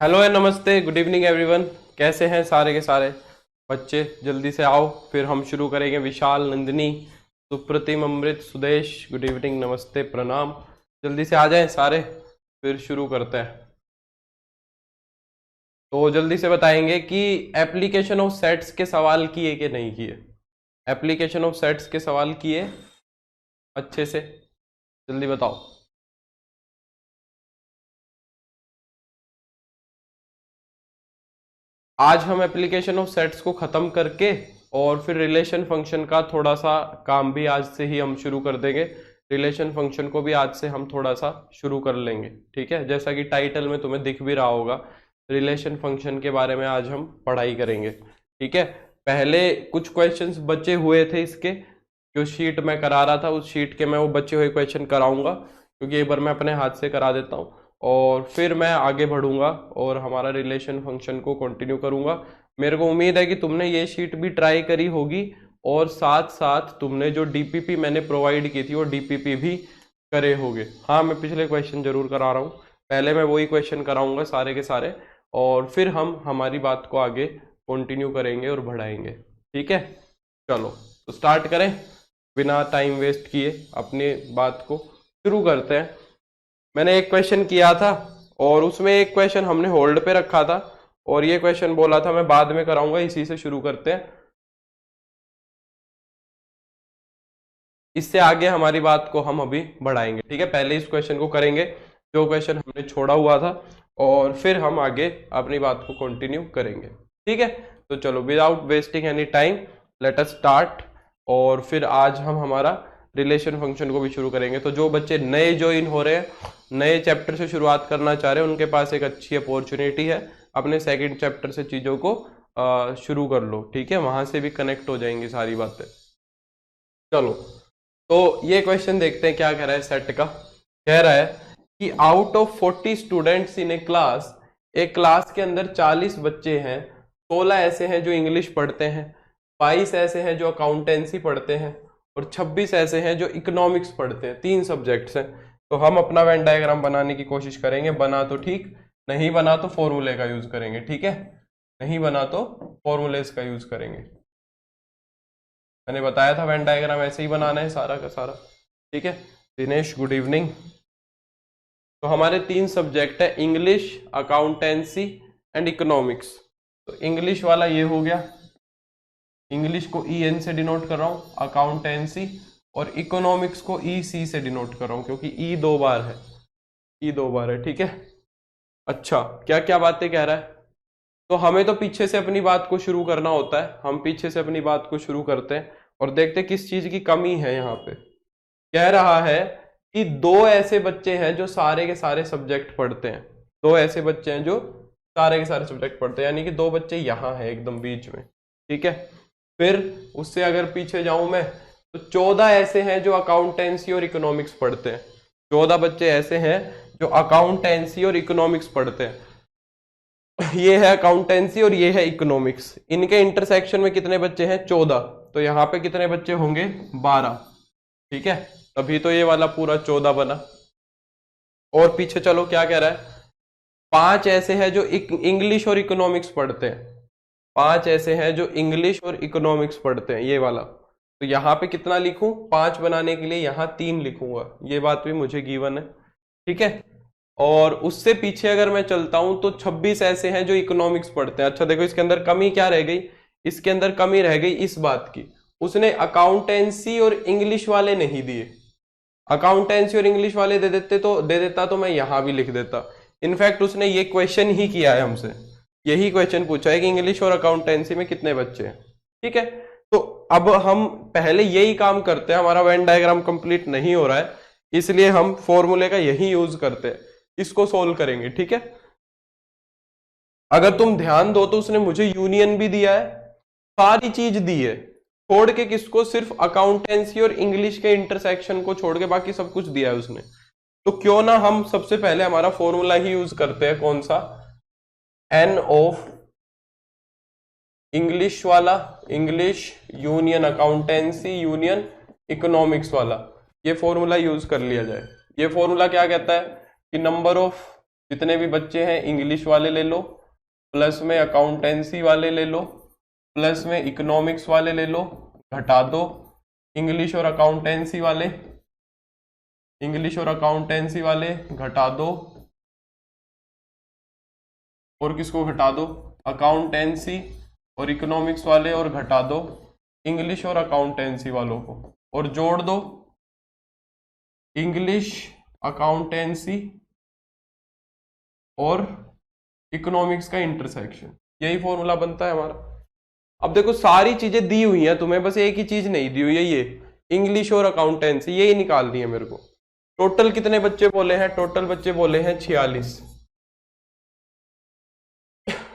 Hello and नमस्ते, good evening everyone. कैसे हैं सारे के सारे बच्चे? जल्दी से आओ, फिर हम शुरू करेंगे। विशाल, नंदिनी, सुप्रतिम, अमृत, सुदेश, गुड इवनिंग, नमस्ते, प्रणाम। जल्दी से आ जाएं सारे, फिर शुरू करते हैं। तो जल्दी से बताएंगे कि एप्लीकेशन ऑफ सेट्स के सवाल किए कि नहीं किए। एप्लीकेशन ऑफ सेट्स के सवाल किए अच्छे से, जल्दी बताओ। आज हम एप्लीकेशन ऑफ सेट्स को खत्म करके और फिर रिलेशन फंक्शन का थोड़ा सा काम भी आज से ही हम शुरू कर देंगे। रिलेशन फंक्शन को भी आज से हम थोड़ा सा शुरू कर लेंगे, ठीक है। जैसा कि टाइटल में तुम्हें दिख भी रहा होगा, रिलेशन फंक्शन के बारे में आज हम पढ़ाई करेंगे, ठीक है। पहले कुछ क्वेश्चंस बचे हुए थे इसके, जो शीट में करा रहा था उस शीट के मैं वो बचे हुए क्वेश्चन कराऊंगा, क्योंकि एक बार मैं अपने हाथ से करा देता हूँ और फिर मैं आगे बढ़ूंगा और हमारा रिलेशन फंक्शन को कंटिन्यू करूंगा। मेरे को उम्मीद है कि तुमने ये शीट भी ट्राई करी होगी और साथ साथ तुमने जो डीपीपी मैंने प्रोवाइड की थी वो डीपीपी भी करे होगे। हाँ, मैं पिछले क्वेश्चन जरूर करा रहा हूँ, पहले मैं वही क्वेश्चन कराऊंगा सारे के सारे, और फिर हम हमारी बात को आगे कंटिन्यू करेंगे और बढ़ाएंगे, ठीक है। चलो तो स्टार्ट करें, बिना टाइम वेस्ट किए अपनी बात को शुरू करते हैं। मैंने एक क्वेश्चन किया था और उसमें एक क्वेश्चन हमने होल्ड पे रखा था और ये क्वेश्चन बोला था मैं बाद में कराऊंगा, इसी से शुरू करते हैं। इससे आगे हमारी बात को हम अभी बढ़ाएंगे, ठीक है। पहले इस क्वेश्चन को करेंगे जो क्वेश्चन हमने छोड़ा हुआ था, और फिर हम आगे अपनी बात को कंटिन्यू करेंगे, ठीक है। तो चलो, without wasting any time, let us start. और फिर आज हम हमारा रिलेशन फंक्शन को भी शुरू करेंगे। तो जो बच्चे नए ज्वाइन हो रहे हैं, नए चैप्टर से शुरुआत करना चाह रहे हैं, उनके पास एक अच्छी अपॉर्चुनिटी है। अपने सेकंड चैप्टर से चीजों को शुरू कर लो, ठीक है। वहां से भी कनेक्ट हो जाएंगी सारी बातें। चलो, तो ये क्वेश्चन देखते हैं क्या कह रहा है सेट का। कह रहा है कि out of 40 students in A class, एक क्लास के अंदर 40 बच्चे हैं, 16 ऐसे हैं जो इंग्लिश पढ़ते हैं, 22 ऐसे हैं जो अकाउंटेंसी पढ़ते हैं, और 26 ऐसे हैं जो इकोनॉमिक्स पढ़ते हैं। 3 सब्जेक्ट्स हैं। तो हम अपना वेन डायग्राम बनाने की कोशिश करेंगे। बना तो ठीक, नहीं बना तो फॉर्मूले का यूज करेंगे, ठीक है। नहीं बना तो फॉर्मूलेस का यूज करेंगे। मैंने बताया था वेन डायग्राम ऐसे ही बनाना है सारा का सारा, ठीक है। Dinesh, good evening. तो हमारे 3 सब्जेक्ट है, इंग्लिश, अकाउंटेंसी एंड इकोनॉमिक्स। तो इंग्लिश वाला ये हो गया, इंग्लिश को EN से डिनोट कर रहा हूँ, अकाउंटेंसी और इकोनॉमिक्स को EC से डिनोट कर रहा हूँ, क्योंकि E 2 बार है, E 2 बार है, ठीक है। अच्छा, क्या क्या बातें कह रहा है? तो हमें तो पीछे से अपनी बात को शुरू करना होता है। हम पीछे से अपनी बात को शुरू करते हैं और देखते हैं किस चीज की कमी है यहाँ पे। कह रहा है कि 2 ऐसे बच्चे हैं जो सारे के सारे सब्जेक्ट पढ़ते हैं। 2 ऐसे बच्चे हैं जो सारे के सारे सब्जेक्ट पढ़ते हैं, यानी कि 2 बच्चे यहाँ हैं एकदम बीच में, ठीक है। फिर उससे अगर पीछे जाऊं मैं, तो 14 ऐसे हैं जो अकाउंटेंसी और इकोनॉमिक्स पढ़ते हैं। 14 बच्चे ऐसे हैं जो अकाउंटेंसी और इकोनॉमिक्स पढ़ते हैं। ये है अकाउंटेंसी और ये है इकोनॉमिक्स। इनके इंटरसेक्शन में कितने बच्चे हैं? 14। तो यहाँ पे कितने बच्चे होंगे? 12, ठीक है। तभी तो ये वाला पूरा 14 बना। और पीछे चलो, क्या कह रहा है? 5 ऐसे हैं जो इंग्लिश और इकोनॉमिक्स पढ़ते हैं। 5 ऐसे हैं जो इंग्लिश और इकोनॉमिक्स पढ़ते हैं, ये वाला। तो यहाँ पे कितना लिखूं? 5 बनाने के लिए यहाँ 3 लिखूंगा, ये बात भी मुझे गिवन है, ठीक है। और उससे पीछे अगर मैं चलता हूं तो 26 ऐसे हैं जो इकोनॉमिक्स पढ़ते हैं। अच्छा देखो, इसके अंदर कमी क्या रह गई? इसके अंदर कमी रह गई इस बात की, उसने अकाउंटेंसी और इंग्लिश वाले नहीं दिए। अकाउंटेंसी और इंग्लिश वाले दे देता तो मैं यहां भी लिख देता। इनफैक्ट उसने ये क्वेश्चन ही किया है हमसे, यही क्वेश्चन पूछा है कि इंग्लिश और अकाउंटेंसी में कितने बच्चे हैं, ठीक है। तो अब हम पहले यही काम करते हैं, हमारा वेन डायग्राम कंप्लीट नहीं हो रहा है, इसलिए हम फॉर्मूले का यही यूज करते हैं। इसको सोल्व करेंगे, ठीक है। अगर तुम ध्यान दो तो उसने मुझे यूनियन भी दिया है, सारी चीज दी है, छोड़ के किसको? सिर्फ अकाउंटेंसी और इंग्लिश के इंटरसेक्शन को छोड़ के बाकी सब कुछ दिया है उसने। तो क्यों ना हम सबसे पहले हमारा फॉर्मूला ही यूज करते हैं, कौन सा? N ऑफ इंग्लिश वाला, English union accountancy union economics वाला, ये फॉर्मूला यूज कर लिया जाए। ये फॉर्मूला क्या कहता है कि नंबर ऑफ जितने भी बच्चे हैं इंग्लिश वाले ले लो, प्लस में अकाउंटेंसी वाले ले लो, प्लस में इकोनॉमिक्स वाले ले लो, घटा दो इंग्लिश और अकाउंटेंसी वाले, इंग्लिश और अकाउंटेंसी वाले घटा दो, और किसको घटा दो, अकाउंटेंसी और इकोनॉमिक्स वाले, और घटा दो इंग्लिश और अकाउंटेंसी वालों को, और जोड़ दो इंग्लिश, अकाउंटेंसी और इकोनॉमिक्स का इंटरसेक्शन। यही फॉर्मूला बनता है हमारा। अब देखो सारी चीजें दी हुई हैं तुम्हें, बस एक ही चीज नहीं दी हुई है, ये इंग्लिश और अकाउंटेंसी, यही निकालनी है मेरे को। टोटल कितने बच्चे बोले हैं, टोटल बच्चे बोले हैं 46,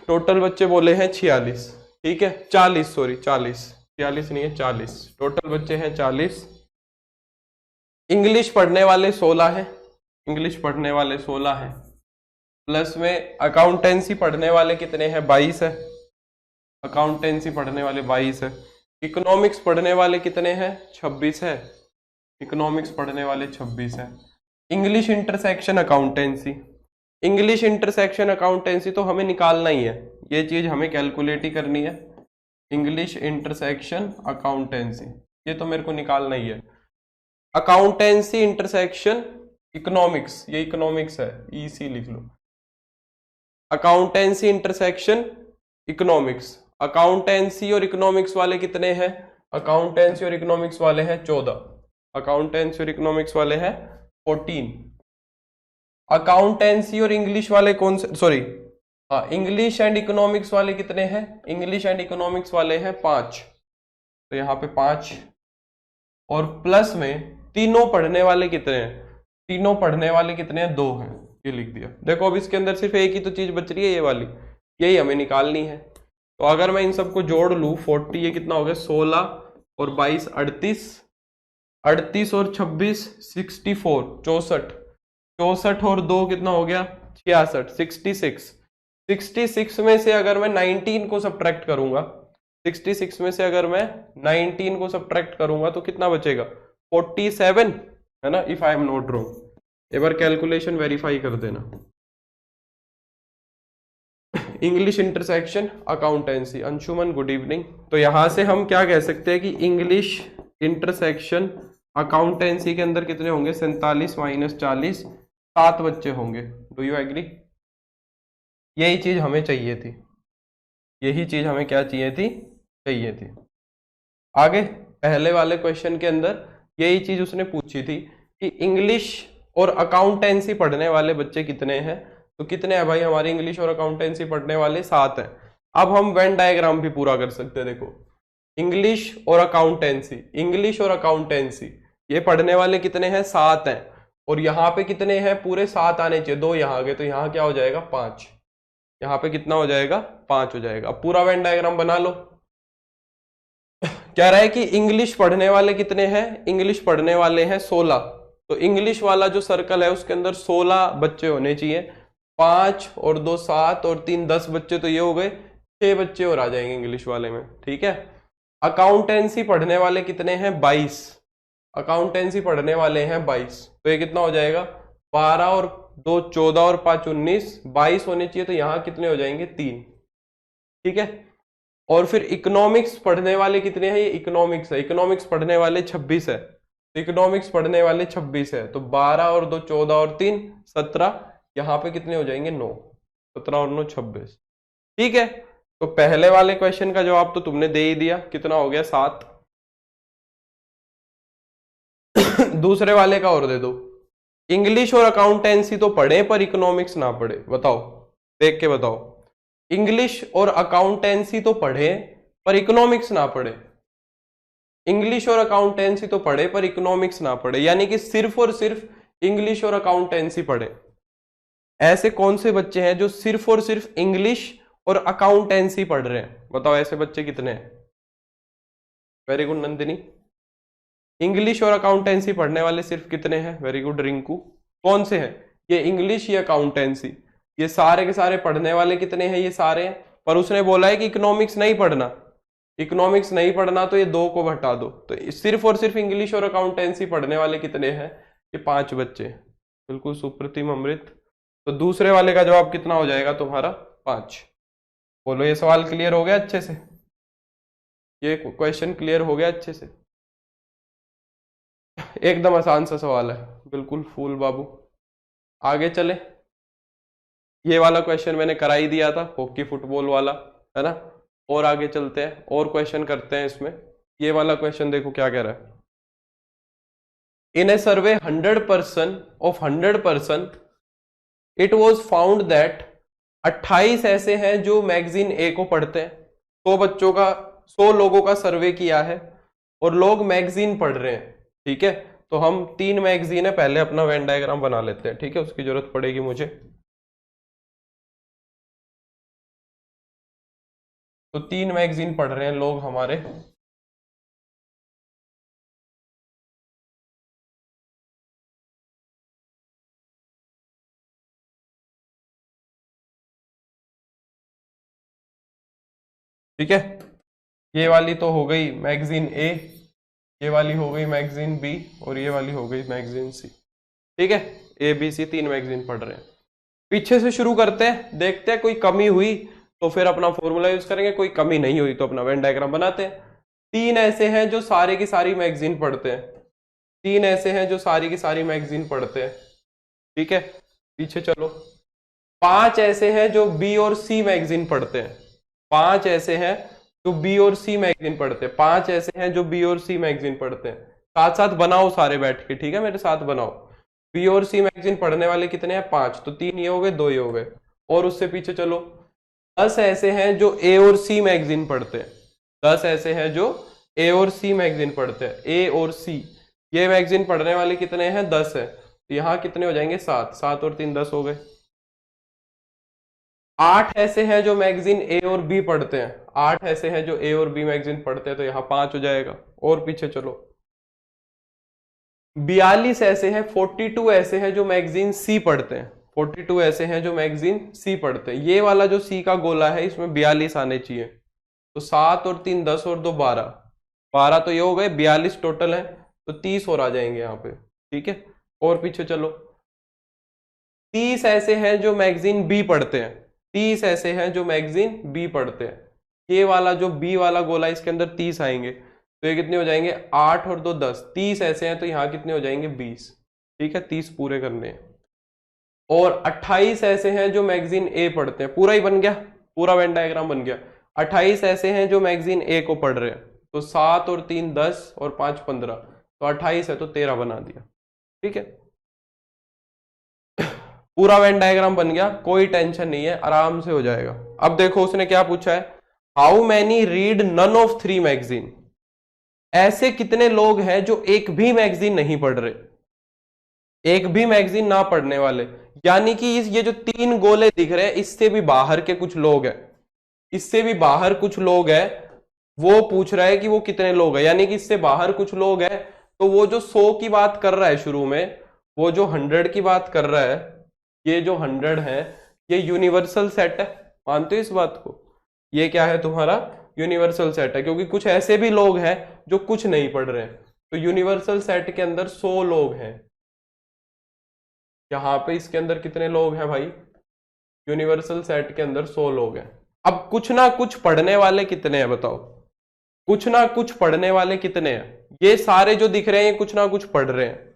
टोटल बच्चे बोले हैं 46, ठीक है 40, सॉरी 40, 46 नहीं है 40, टोटल बच्चे हैं 40। इंग्लिश पढ़ने वाले 16 हैं, इंग्लिश पढ़ने वाले 16 हैं, प्लस में अकाउंटेंसी पढ़ने वाले कितने हैं, 22 है, अकाउंटेंसी पढ़ने वाले 22 है। इकोनॉमिक्स पढ़ने वाले कितने हैं, 26 है, इकोनॉमिक्स पढ़ने वाले 26 है। English intersection accountancy, English intersection accountancy तो हमें निकालना ही है, ये चीज हमें कैलकुलेट ही करनी है। इंग्लिश इंटरसेक्शन अकाउंटेंसी ये तो मेरे को निकालना ही है। अकाउंटेंसी इंटरसेक्शन इकोनॉमिक्स, ये इकोनॉमिक्स है, ईसी लिख लो। अकाउंटेंसी इंटरसेक्शन इकोनॉमिक्स, अकाउंटेंसी और इकोनॉमिक्स वाले कितने हैं, अकाउंटेंसी और इकोनॉमिक्स वाले हैं 14, अकाउंटेंसी और इकोनॉमिक्स वाले हैं 14। अकाउंटेंसी और इंग्लिश वाले कौन से, सॉरी हाँ, इंग्लिश एंड इकोनॉमिक्स वाले कितने हैं, इंग्लिश एंड इकोनॉमिक्स वाले हैं 5, तो यहाँ पे 5, और प्लस में तीनों पढ़ने वाले कितने हैं, तीनों पढ़ने वाले कितने हैं, 2 हैं, ये लिख दिया। देखो अब इसके अंदर सिर्फ एक ही तो चीज बच रही है, ये वाली, यही हमें निकालनी है। तो अगर मैं इन सबको जोड़ लूं 40, ये कितना हो गया 16 और 22 38, 38 और 26 64, 64, 64 और 2 कितना हो गया 66, 66, 66 में से अगर मैं 19 को सब्ट्रैक्ट करूंगा, 66 में से अगर मैं 19 को सब्ट्रैक्ट करूंगा तो कितना बचेगा 47, है ना, if I am not wrong. एक बार कैलकुलेशन वेरीफाई कर देना। English intersection accountancy, Anshuman good evening. तो यहां से हम क्या कह सकते हैं कि इंग्लिश इंटरसेक्शन अकाउंटेंसी के अंदर कितने होंगे 47 माइनस 40, 7 बच्चे होंगे। Do you agree? यही चीज हमें चाहिए थी, यही चीज हमें क्या चाहिए थी, चाहिए थी। आगे पहले वाले क्वेश्चन के अंदर यही चीज उसने पूछी थी कि इंग्लिश और अकाउंटेंसी पढ़ने वाले बच्चे कितने हैं, तो कितने हैं भाई हमारे इंग्लिश और अकाउंटेंसी पढ़ने वाले 7 हैं। अब हम वेन डायग्राम भी पूरा कर सकते हैं। देखो इंग्लिश और अकाउंटेंसी, इंग्लिश और अकाउंटेंसी ये पढ़ने वाले कितने हैं 7 हैं, और यहाँ पे कितने हैं पूरे 7 आने चाहिए, 2 यहाँ आ गए, तो यहाँ क्या हो जाएगा 5, यहाँ पे कितना हो जाएगा 5 हो जाएगा। अब पूरा वेन डायग्राम बना लो। कह रहा है कि इंग्लिश पढ़ने वाले कितने हैं, इंग्लिश पढ़ने वाले हैं 16, तो इंग्लिश वाला जो सर्कल है उसके अंदर 16 बच्चे होने चाहिए, 5 और 2 7 और 3 10 बच्चे, तो ये हो गए 6 बच्चे और आ जाएंगे इंग्लिश वाले में, ठीक है। अकाउंटेंसी पढ़ने वाले कितने हैं 22, अकाउंटेंसी पढ़ने वाले हैं 22, तो ये कितना हो जाएगा 12 और 2 14 और 5 19, 22 होने चाहिए, तो यहाँ कितने हो जाएंगे 3, ठीक है। और फिर इकोनॉमिक्स पढ़ने वाले कितने हैं, ये इकोनॉमिक्स है, इकोनॉमिक्स पढ़ने वाले 26 है, तो इकोनॉमिक्स पढ़ने वाले 26 है, तो 12 और 2 14 और 3 17, यहाँ पे कितने हो जाएंगे 9, 17 और 9 26, ठीक है। तो पहले वाले क्वेश्चन का जवाब तो तुमने दे ही दिया, कितना हो गया 7। दूसरे वाले का और दे दो, इंग्लिश और अकाउंटेंसी तो पढ़े पर इकोनॉमिक्स ना पढ़े, बताओ देख के बताओ। इंग्लिश और अकाउंटेंसी तो पढ़े पर इकोनॉमिक्स ना पढ़े, इंग्लिश और अकाउंटेंसी तो पढ़े पर इकोनॉमिक्स ना पढ़े, यानी कि सिर्फ और सिर्फ इंग्लिश और अकाउंटेंसी पढ़े। ऐसे कौन से बच्चे हैं जो सिर्फ और सिर्फ इंग्लिश और अकाउंटेंसी पढ़ रहे हैं, बताओ ऐसे बच्चे कितने हैं। Very good Nandini. इंग्लिश और अकाउंटेंसी पढ़ने वाले सिर्फ कितने हैं, वेरी गुड रिंकू। कौन से हैं, ये इंग्लिश या अकाउंटेंसी, ये सारे के सारे पढ़ने वाले कितने हैं, ये सारे हैं। पर उसने बोला है कि इकोनॉमिक्स नहीं पढ़ना, इकोनॉमिक्स नहीं पढ़ना, तो ये 2 को हटा दो, तो सिर्फ और सिर्फ इंग्लिश और अकाउंटेंसी पढ़ने वाले कितने हैं, ये 5 बच्चे। बिल्कुल सुप्रतिम अमृत। तो दूसरे वाले का जवाब कितना हो जाएगा तुम्हारा 5। बोलो ये सवाल क्लियर हो गया अच्छे से, ये क्वेश्चन क्लियर हो गया अच्छे से, एकदम आसान सा सवाल है, बिल्कुल फूल बाबू। आगे चले, ये वाला क्वेश्चन मैंने करा ही दिया था, हॉकी फुटबॉल वाला, है ना। और आगे चलते हैं और क्वेश्चन करते हैं इसमें। ये वाला क्वेश्चन देखो क्या कह रहा है। In a survey 100% of 100%, it was found that 28 ऐसे हैं जो मैगजीन ए को पढ़ते हैं। 100 बच्चों का, 100 लोगों का सर्वे किया है और लोग मैगजीन पढ़ रहे हैं, ठीक है। तो हम 3 मैगजीन है, पहले अपना वेन डायग्राम बना लेते हैं, ठीक है, उसकी जरूरत पड़ेगी मुझे। तो 3 मैगजीन पढ़ रहे हैं लोग हमारे, ठीक है। ये वाली तो हो गई मैगजीन ए, ये वाली हो गई मैगजीन बी, और ये वाली हो गई मैगजीन सी, ठीक है। ए बी सी 3 मैगजीन पढ़ रहे हैं। पीछे से शुरू करते हैं, देखते हैं कोई कमी हुई तो फिर अपना फॉर्मूला यूज करेंगे, कोई कमी नहीं हुई तो अपना वेन डायग्राम बनाते हैं। 3 ऐसे हैं जो सारे की सारी मैगजीन पढ़ते हैं, 3 ऐसे हैं जो सारी की सारी मैगजीन पढ़ते हैं, ठीक है। पीछे चलो, 5 ऐसे हैं जो बी और सी मैगजीन पढ़ते हैं, 5 ऐसे हैं जो बी और सी मैगजीन पढ़ते हैं, 5 ऐसे हैं जो बी और सी मैगजीन पढ़ते हैं। साथ साथ बनाओ सारे बैठ के, ठीक है, मेरे साथ बनाओ। बी और सी मैगजीन पढ़ने वाले कितने हैं? 5, तो 3 ये हो गए, 2 ये हो गए। और उससे पीछे चलो, 10 ऐसे हैं जो ए और सी मैगजीन पढ़ते हैं, 10 ऐसे हैं जो ए और सी मैगजीन पढ़ते हैं। ए और सी ये मैगजीन पढ़ने वाले कितने हैं? 10 है। तो यहाँ कितने हो जाएंगे? 7, 7 और 3 10 हो गए। 8 ऐसे हैं जो मैगजीन ए और बी पढ़ते हैं, 8 ऐसे हैं जो ए और बी मैगजीन पढ़ते हैं, तो यहाँ 5 हो जाएगा। और पीछे चलो, 42 ऐसे हैं, 42 ऐसे हैं जो मैगजीन सी पढ़ते हैं, 42 ऐसे हैं जो मैगजीन सी पढ़ते हैं। ये वाला जो सी का गोला है इसमें 42 आने चाहिए, तो 7 और 3 10 और 2 12, 12 तो ये हो गए, 42 टोटल है, तो 30 और आ जाएंगे यहाँ पे, ठीक है। और पीछे चलो, 30 ऐसे हैं जो मैगजीन बी पढ़ते हैं, 30 ऐसे हैं जो मैगजीन बी पढ़ते हैं। ये वाला जो बी वाला गोला इसके अंदर 30 आएंगे, तो ये कितने हो जाएंगे? 8 और 2 10, 30 ऐसे हैं तो यहाँ कितने हो जाएंगे? 20, ठीक है, 30 पूरे करने हैं। और 28 ऐसे हैं जो मैगजीन ए पढ़ते हैं, पूरा ही बन गया, पूरा वेन डायग्राम बन गया। 28 ऐसे हैं जो मैगजीन ए को पढ़ रहे हैं, तो 7 और 3 10 और 5 15, तो 28 है तो 13 बना दिया, ठीक है। पूरा वेन डायग्राम बन गया, कोई टेंशन नहीं है, आराम से हो जाएगा। अब देखो उसने क्या पूछा है, how many read none of 3 magazine. ऐसे कितने लोग हैं जो एक भी मैगजीन नहीं पढ़ रहे, एक भी मैगजीन ना पढ़ने वाले। यानी कि ये जो 3 गोले दिख रहे हैं इससे भी बाहर के कुछ लोग हैं, इससे भी बाहर कुछ लोग हैं। वो पूछ रहा है कि वो कितने लोग हैं, यानी कि इससे बाहर कुछ लोग हैं। तो वो जो 100 की बात कर रहा है शुरू में, वो जो 100 की बात कर रहा है, ये जो 100 है ये यूनिवर्सल सेट है, मानते हो इस बात को? ये क्या है तुम्हारा? यूनिवर्सल सेट है, क्योंकि कुछ ऐसे भी लोग हैं जो कुछ नहीं पढ़ रहे हैं। तो यूनिवर्सल सेट के अंदर 100 लोग हैं। यहाँ पे इसके अंदर कितने लोग हैं भाई? यूनिवर्सल सेट के अंदर 100 लोग हैं। अब कुछ ना कुछ पढ़ने वाले कितने हैं बताओ? कुछ ना कुछ पढ़ने वाले कितने हैं? ये सारे जो दिख रहे हैं ये कुछ ना कुछ पढ़ रहे हैं,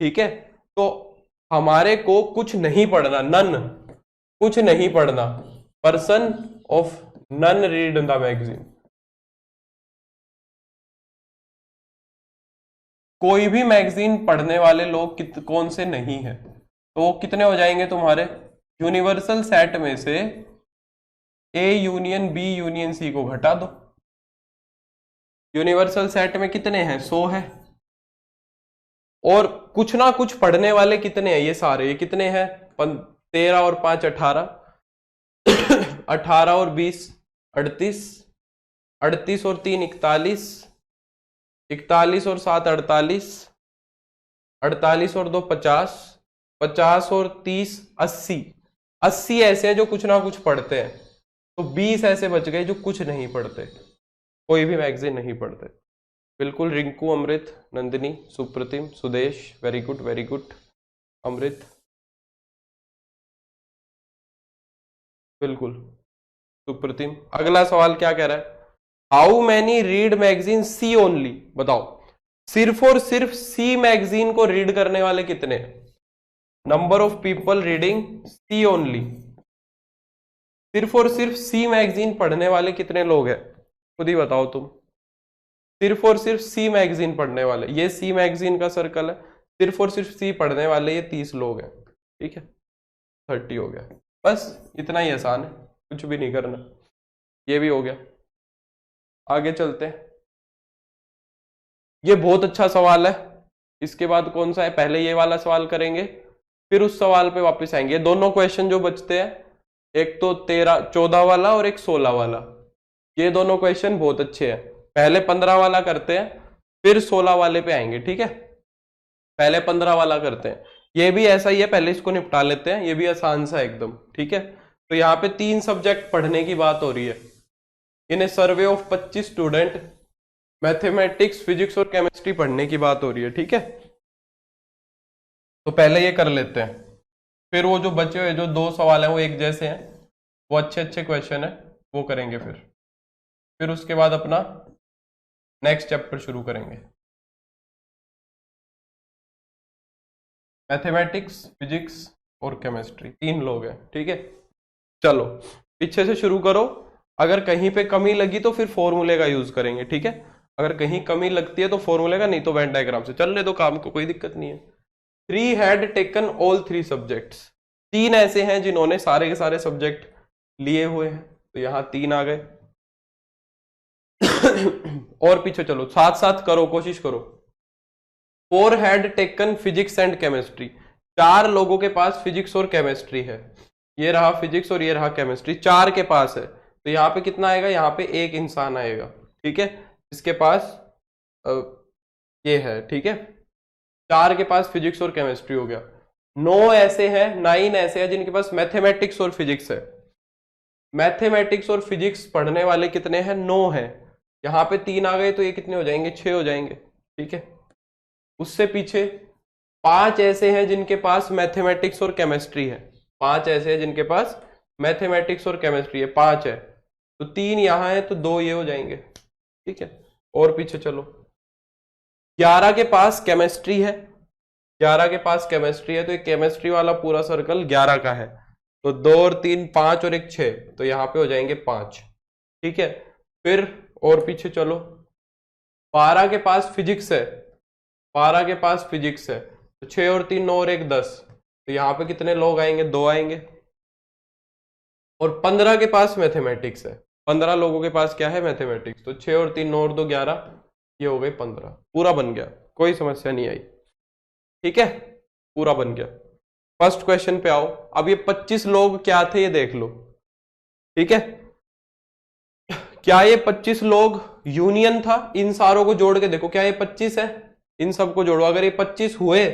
ठीक है। तो हमारे को कुछ नहीं पढ़ना, नन, कुछ नहीं पढ़ना, person of none read the magazine. कोई भी मैगजीन पढ़ने वाले लोग कौन से नहीं है, तो वो कितने हो जाएंगे तुम्हारे? यूनिवर्सल सेट में से A union B union C को घटा दो। यूनिवर्सल सेट में कितने हैं? 100 है। और कुछ ना कुछ पढ़ने वाले कितने हैं? ये सारे, ये कितने हैं? 13 और 5 18, 18 और 20 38, 38 और 3 41, 41 और 7 48, 48 और 2 50, 50 और 30 80, 80 ऐसे हैं जो कुछ ना कुछ पढ़ते हैं। तो 20 ऐसे बच गए जो कुछ नहीं पढ़ते, कोई भी मैगजीन नहीं पढ़ते। बिल्कुल Rinku, Amrit, Nandini, Supratim, Sudesh, very good, very good. Amrit, बिल्कुल सुप्रतिम। अगला सवाल क्या कह रहा है, how many read magazine C only, बताओ सिर्फ और सिर्फ सी मैगजीन को रीड करने वाले कितने, number of people reading C only, सिर्फ और सिर्फ सी मैगजीन पढ़ने वाले कितने लोग हैं, खुद ही बताओ तुम। सिर्फ और सिर्फ सी मैगजीन पढ़ने वाले, ये सी मैगजीन का सर्कल है, सिर्फ और सिर्फ सी पढ़ने वाले ये 30 लोग हैं, ठीक है 30 हो गया, बस इतना ही आसान है, कुछ भी नहीं करना, ये भी हो गया। आगे चलते हैं, ये बहुत अच्छा सवाल है। इसके बाद कौन सा है, पहले ये वाला सवाल करेंगे फिर उस सवाल पे वापस आएंगे। दोनों क्वेश्चन जो बचते हैं, एक तो 14 वाला और एक 16 वाला, ये दोनों क्वेश्चन बहुत अच्छे हैं। पहले 15 वाला करते हैं फिर 16 वाले पे आएंगे, ठीक है पहले 15 वाला करते हैं। ये भी ऐसा ही है, पहले इसको निपटा लेते हैं, ये भी आसान सा एकदम, ठीक है। तो यहाँ पे 3 सब्जेक्ट पढ़ने की बात हो रही है। In a survey of 25 student, mathematics, physics और केमिस्ट्री पढ़ने की बात हो रही है, ठीक है। तो पहले ये कर लेते हैं, फिर वो जो बचे हुए जो 2 सवाल हैं वो एक जैसे हैं, वो अच्छे अच्छे क्वेश्चन है, वो करेंगे फिर उसके बाद अपना नेक्स्ट चैप्टर शुरू करेंगे। मैथमेटिक्स, फिजिक्स और केमिस्ट्री 3 लोग हैं, ठीक है। चलो पीछे से शुरू करो, अगर कहीं पे कमी लगी तो फिर फॉर्मूले का यूज करेंगे, ठीक है। अगर कहीं कमी लगती है तो फॉर्मूले का, नहीं तो वेन डायग्राम से चलने दो काम को, कोई दिक्कत नहीं है। 3 हैड टेकन ऑल 3 सब्जेक्ट्स, 3 ऐसे हैं जिन्होंने सारे के सारे सब्जेक्ट लिए हुए हैं, तो यहां 3 आ गए। और पीछे चलो, साथ साथ करो, कोशिश करो। 4 had taken physics and chemistry, 4 लोगों के पास फिजिक्स और केमिस्ट्री है, ये रहा फिजिक्स और ये रहा केमिस्ट्री, 4 के पास है। तो यहाँ पे कितना आएगा, यहाँ पे एक इंसान आएगा, ठीक है, इसके पास ये है, ठीक है। 4 के पास फिजिक्स और केमिस्ट्री हो गया। 9 ऐसे हैं, 9 ऐसे हैं जिनके पास मैथमेटिक्स और फिजिक्स है। मैथमेटिक्स और फिजिक्स पढ़ने वाले कितने हैं, 9 हैं। यहाँ पे 3 आ गए तो ये कितने हो जाएंगे, 6 हो जाएंगे, ठीक है। उससे पीछे 5 ऐसे हैं जिनके पास मैथमेटिक्स और केमिस्ट्री है, 5 ऐसे हैं जिनके पास मैथमेटिक्स और केमिस्ट्री है, 5 है। तो 3 यहाँ है तो 2 ये हो जाएंगे, ठीक है। और पीछे चलो, 11 के पास केमिस्ट्री है, 11 के पास केमिस्ट्री है, तो ये केमिस्ट्री वाला पूरा सर्कल 11 का है। तो 2 और 3 5 और 1 6, तो यहाँ पे हो जाएंगे 5, ठीक है। फिर और पीछे चलो, 12 के पास फिजिक्स है, 12 के पास फिजिक्स है, तो 6 और 3 9 और 1 10, तो यहाँ पे कितने लोग आएंगे, 2 आएंगे। और 15 के पास मैथमेटिक्स है, 15 लोगों के पास क्या है, मैथमेटिक्स, तो 6 और 3 9 और 2 11, ये हो गए 15, पूरा बन गया, कोई समस्या नहीं आई, ठीक है, पूरा बन गया। फर्स्ट क्वेश्चन पे आओ। अब ये 25 लोग क्या थे ये देख लो, ठीक है। क्या ये 25 लोग यूनियन था, इन सारों को जोड़ के देखो, क्या ये 25 है, इन सबको जोड़ो, अगर ये 25 हुए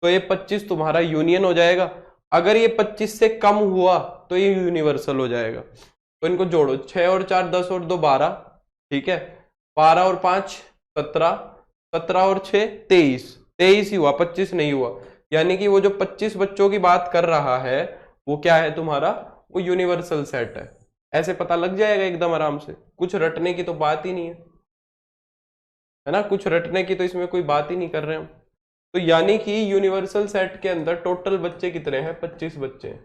तो ये 25 तुम्हारा यूनियन हो जाएगा, अगर ये 25 से कम हुआ तो ये यूनिवर्सल हो जाएगा। तो इनको जोड़ो, 6 और 4 10 और 2 12, ठीक है, 12 और 5 17, 17 और 6 23, 23 ही हुआ, 25 नहीं हुआ। यानी कि वो जो 25 बच्चों की बात कर रहा है वो क्या है तुम्हारा, वो यूनिवर्सल सेट है। ऐसे पता लग जाएगा एकदम आराम से, कुछ रटने की तो बात ही नहीं है ना, कुछ रटने की तो इसमें कोई बात ही नहीं कर रहे हम। तो यानी कि यूनिवर्सल सेट के अंदर टोटल बच्चे कितने हैं, 25 बच्चे हैं,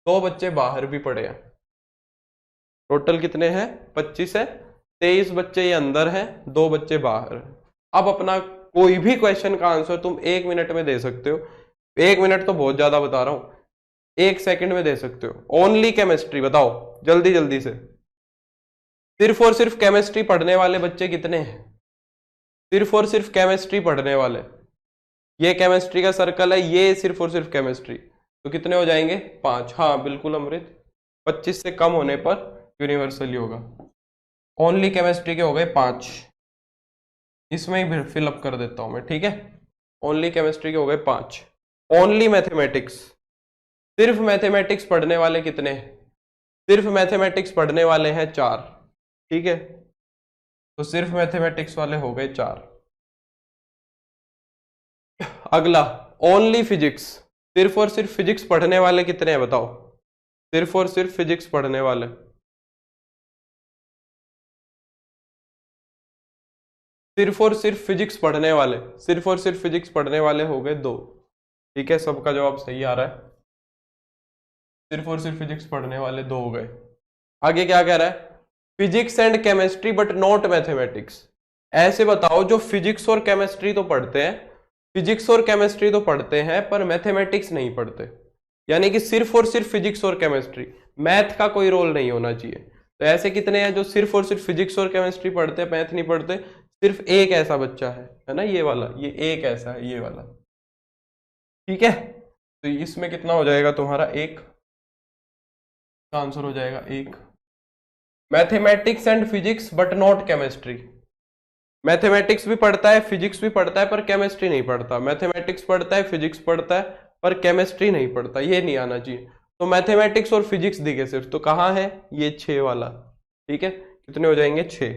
2 बच्चे बाहर भी पड़े हैं, टोटल कितने हैं 25 है, 23 बच्चे ये अंदर हैं, 2 बच्चे बाहर हैं। अब अपना कोई भी क्वेश्चन का आंसर तुम 1 मिनट में दे सकते हो, 1 मिनट तो बहुत ज्यादा बता रहा हूं, 1 सेकंड में दे सकते हो। ओनली केमिस्ट्री बताओ जल्दी जल्दी से, सिर्फ और सिर्फ केमिस्ट्री पढ़ने वाले बच्चे कितने हैं, सिर्फ और सिर्फ केमिस्ट्री पढ़ने वाले, ये केमिस्ट्री का सर्कल है, ये सिर्फ और सिर्फ केमिस्ट्री, तो कितने हो जाएंगे 5। हाँ बिल्कुल अमृत, 25 से कम होने पर यूनिवर्सली होगा। ओनली केमिस्ट्री के हो गए 5, इसमें ही फिलअप कर देता हूं मैं, ठीक है। ओनली केमिस्ट्री के हो गए 5। ओनली मैथमेटिक्स, सिर्फ मैथमेटिक्स पढ़ने वाले कितने हैं, सिर्फ मैथमेटिक्स पढ़ने वाले हैं 4, ठीक है। तो सिर्फ मैथमेटिक्स वाले हो गए 4। अगला ओनली फिजिक्स, सिर्फ और सिर्फ फिजिक्स पढ़ने वाले कितने हैं बताओ, सिर्फ और सिर्फ फिजिक्स पढ़ने वाले, सिर्फ और सिर्फ फिजिक्स पढ़ने वाले, सिर्फ और सिर्फ फिजिक्स पढ़ने वाले हो गए 2। ठीक है, सबका जवाब सही आ रहा है, सिर्फ और सिर्फ फिजिक्स पढ़ने वाले 2 हो गए। आगे क्या कह रहा है, physics and chemistry but not mathematics. ऐसे बताओ जो फिजिक्स और केमिस्ट्री तो पढ़ते हैं, फिजिक्स और केमिस्ट्री तो पढ़ते हैं पर मैथमेटिक्स नहीं पढ़ते, यानी कि सिर्फ और सिर्फ फिजिक्स और केमिस्ट्री, मैथ का कोई रोल नहीं होना चाहिए। तो ऐसे कितने हैं जो सिर्फ और सिर्फ फिजिक्स और केमिस्ट्री पढ़ते हैं, मैथ नहीं पढ़ते? सिर्फ एक ऐसा बच्चा है ना, ये वाला, ये एक ऐसा है, ये वाला। ठीक है, तो इसमें कितना हो जाएगा तुम्हारा, 1 का आंसर हो जाएगा 1। Mathematics and physics but not chemistry. Mathematics भी पढ़ता है, फिजिक्स भी पढ़ता है, पर केमिस्ट्री नहीं पढ़ता। मैथमेटिक्स पढ़ता है, फिजिक्स पढ़ता है, पर केमिस्ट्री नहीं पढ़ता, ये नहीं आना चाहिए। तो मैथमेटिक्स और फिजिक्स दिखे सिर्फ, तो कहाँ है ये 6 वाला। ठीक है, कितने हो जाएंगे 6।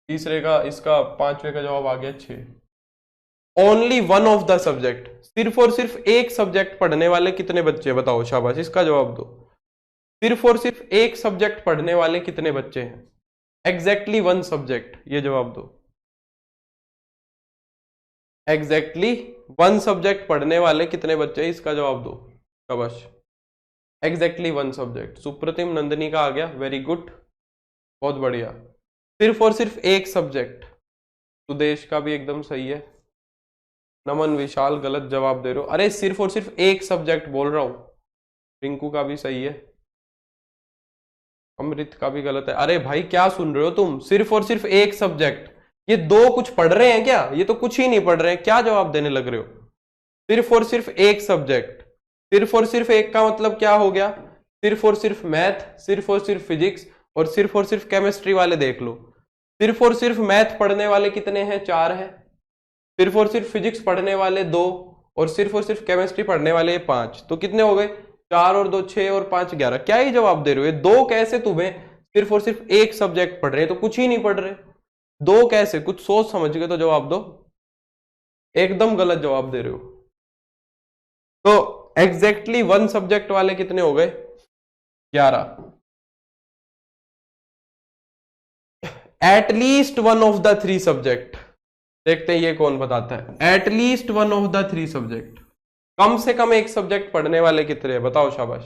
तीसरे का, इसका 5वें का जवाब आ गया 6। Only one of the subject, सिर्फ और सिर्फ एक सब्जेक्ट पढ़ने वाले कितने बच्चे, बताओ, शाबाश, इसका जवाब दो। सिर्फ और सिर्फ एक सब्जेक्ट पढ़ने वाले कितने बच्चे हैं? एग्जैक्टली वन सब्जेक्ट, ये जवाब दो। एग्जैक्टली वन सब्जेक्ट पढ़ने वाले कितने बच्चे हैं, इसका जवाब दो, शाबाश। Exactly one subject, Supratim Nandini का आ गया, वेरी गुड, बहुत बढ़िया। सिर्फ और सिर्फ एक सब्जेक्ट, सुदेश का भी एकदम सही है। नमन विशाल गलत जवाब दे रहे हो, अरे सिर्फ और सिर्फ एक सब्जेक्ट बोल रहा हूं। रिंकू का भी सही है, अमृत का भी गलत है। अरे भाई क्या सुन रहे हो तुम, सिर्फ और सिर्फ एक सब्जेक्ट, ये 2 कुछ पढ़ रहे हैं क्या? ये तो कुछ ही नहीं पढ़ रहे हैं, क्या जवाब देने लग रहे हो? सिर्फ और सिर्फ एक सब्जेक्ट, सिर्फ और सिर्फ एक का मतलब क्या हो गया, सिर्फ और सिर्फ मैथ, सिर्फ और सिर्फ फिजिक्स और सिर्फ केमिस्ट्री वाले देख लो। सिर्फ और सिर्फ मैथ पढ़ने वाले कितने हैं, 4 है। सिर्फ और सिर्फ फिजिक्स पढ़ने वाले 2 और सिर्फ केमिस्ट्री पढ़ने वाले 5, तो कितने हो गए, 4 और 2 6 और 5 11। क्या ही जवाब दे रहे हो, ये 2 कैसे तुम्हें, सिर्फ और सिर्फ एक सब्जेक्ट पढ़ रहे हैं तो कुछ ही नहीं पढ़ रहे, 2 कैसे, कुछ सोच समझ के तो जवाब दो, एकदम गलत जवाब दे रहे हो। तो एग्जैक्टली वन सब्जेक्ट वाले कितने हो गए, 11। At least one of the 3 subject, देखते हैं ये कौन बताता है। At least one of the 3 subject, कम से कम एक सब्जेक्ट पढ़ने वाले कितने हैं, बताओ, शाबाश।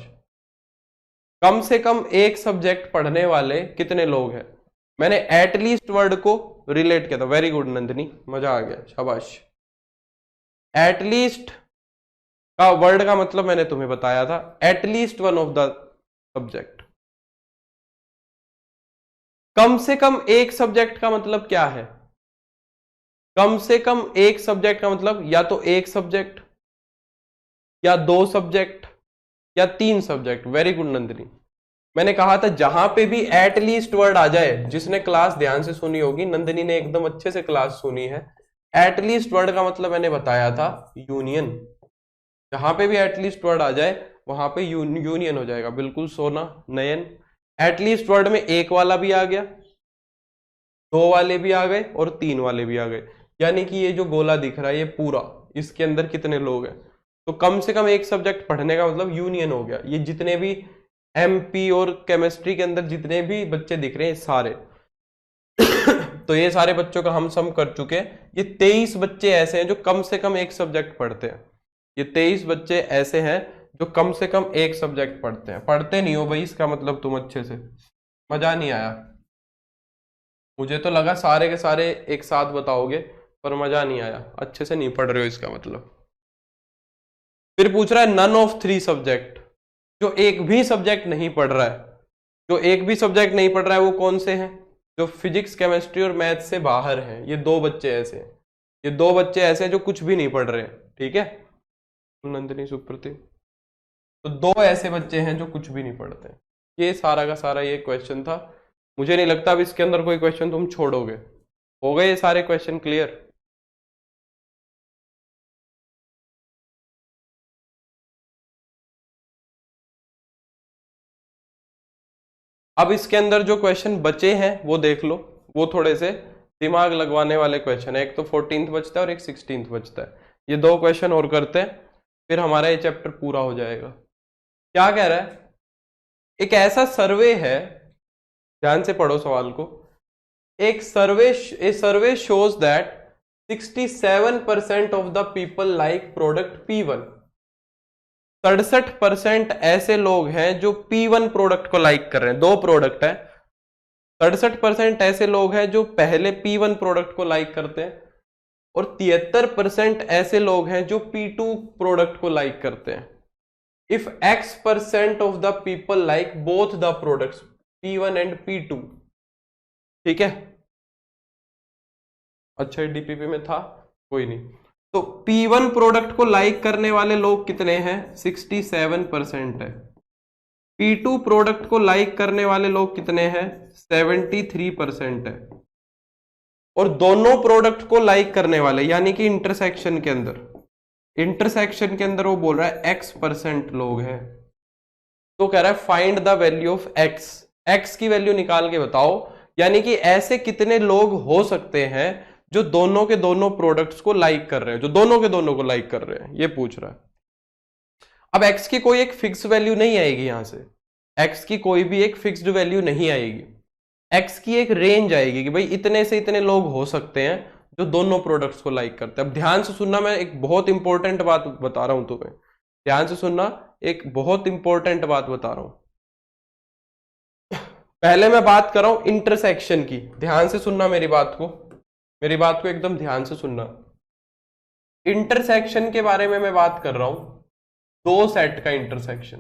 कम से कम एक सब्जेक्ट पढ़ने वाले कितने लोग हैं? मैंने एटलीस्ट वर्ड को रिलेट किया था, वेरी गुड नंदिनी, मजा आ गया, शाबाश। एटलीस्ट का वर्ड का मतलब मैंने तुम्हें बताया था, at least one of the subject. कम से कम एक सब्जेक्ट का मतलब क्या है? कम से कम एक सब्जेक्ट का मतलब या तो एक सब्जेक्ट या 2 सब्जेक्ट या 3 सब्जेक्ट। वेरी गुड नंदिनी, मैंने कहा था जहां पे भी एटलीस्ट वर्ड आ जाए, जिसने क्लास ध्यान से सुनी होगी, नंदिनी ने एकदम अच्छे से क्लास सुनी है, एटलीस्ट वर्ड का मतलब मैंने बताया था यूनियन। जहां पे भी एटलीस्ट वर्ड आ जाए वहां पे यूनियन हो जाएगा, बिल्कुल सोना नयन। एटलीस्ट वर्ड में 1 वाला भी आ गया, 2 वाले भी आ गए और 3 वाले भी आ गए, यानी कि ये जो गोला दिख रहा है ये पूरा, इसके अंदर कितने लोग हैं? तो कम से कम एक सब्जेक्ट पढ़ने का मतलब यूनियन हो गया। ये जितने भी एमपी और केमिस्ट्री के अंदर जितने भी बच्चे दिख रहे हैं सारे तो ये सारे बच्चों का हम सम कर चुके हैं। ये 23 बच्चे ऐसे हैं जो कम से कम एक सब्जेक्ट पढ़ते हैं। ये 23 बच्चे ऐसे हैं जो कम से कम एक सब्जेक्ट पढ़ते हैं। पढ़ते नहीं हो भाई, इसका मतलब तुम अच्छे से, मजा नहीं आया। मुझे तो लगा सारे के सारे एक साथ बताओगे, पर मजा नहीं आया, अच्छे से नहीं पढ़ रहे हो इसका मतलब। फिर पूछ रहा है नन ऑफ 3 सब्जेक्ट, जो एक भी सब्जेक्ट नहीं पढ़ रहा है। जो एक भी सब्जेक्ट नहीं पढ़ रहा है वो कौन से हैं? जो फिजिक्स केमिस्ट्री और मैथ से बाहर हैं। ये 2 बच्चे ऐसे हैं, ये 2 बच्चे ऐसे हैं जो कुछ भी नहीं पढ़ रहे हैं। ठीक है नंदिनी सुप्रति, तो 2 ऐसे बच्चे हैं जो कुछ भी नहीं पढ़ते। ये सारा का सारा ये क्वेश्चन था। मुझे नहीं लगता अब इसके अंदर कोई क्वेश्चन तुम छोड़ोगे। हो गए ये सारे क्वेश्चन क्लियर? अब इसके अंदर जो क्वेश्चन बचे हैं वो देख लो, वो थोड़े से दिमाग लगवाने वाले क्वेश्चन है। एक तो 14th बचता है और एक 16th बचता है। ये 2 क्वेश्चन और करते हैं, फिर हमारा ये चैप्टर पूरा हो जाएगा। क्या कह रहा है, एक ऐसा सर्वे है, ध्यान से पढ़ो सवाल को, एक survey shows that 67% of the people like product P1। 67% ऐसे लोग हैं जो P1 प्रोडक्ट को लाइक कर रहे हैं। दो प्रोडक्ट है, 67% ऐसे लोग हैं जो पहले P1 प्रोडक्ट को लाइक करते हैं, और 73% ऐसे लोग हैं जो P2 प्रोडक्ट को लाइक करते हैं। If X% of the people like both the products P1 and P2, ठीक है। अच्छा डीपीपी में था, कोई नहीं। तो P1 प्रोडक्ट को लाइक करने वाले लोग कितने हैं, 67% है। P2 प्रोडक्ट को लाइक करने वाले लोग कितने हैं, 73% है। और दोनों प्रोडक्ट को लाइक करने वाले यानी कि इंटरसेक्शन के अंदर वो बोल रहा है X% लोग हैं। तो कह रहा है find the value of X की वैल्यू निकाल के बताओ, यानी कि ऐसे कितने लोग हो सकते हैं जो दोनों के दोनों प्रोडक्ट्स को लाइक कर रहे हैं, जो दोनों के दोनों को लाइक कर रहे हैं, ये पूछ रहा है। अब X की कोई एक फिक्स वैल्यू नहीं आएगी, यहां से X की कोई भी एक फिक्स्ड वैल्यू नहीं आएगी। X की एक रेंज आएगी कि भाई इतने से इतने लोग हो सकते हैं जो दोनों प्रोडक्ट्स को लाइक करते हैं। अब ध्यान से सुनना, मैं एक बहुत इंपॉर्टेंट बात बता रहा हूं तुम्हें, ध्यान से सुनना, एक बहुत इंपॉर्टेंट बात बता रहा हूं। पहले मैं बात कर रहा हूं इंटरसेक्शन की, ध्यान से सुनना मेरी बात को एकदम ध्यान से सुनना। इंटरसेक्शन के बारे में मैं बात कर रहा हूं, दो सेट का इंटरसेक्शन।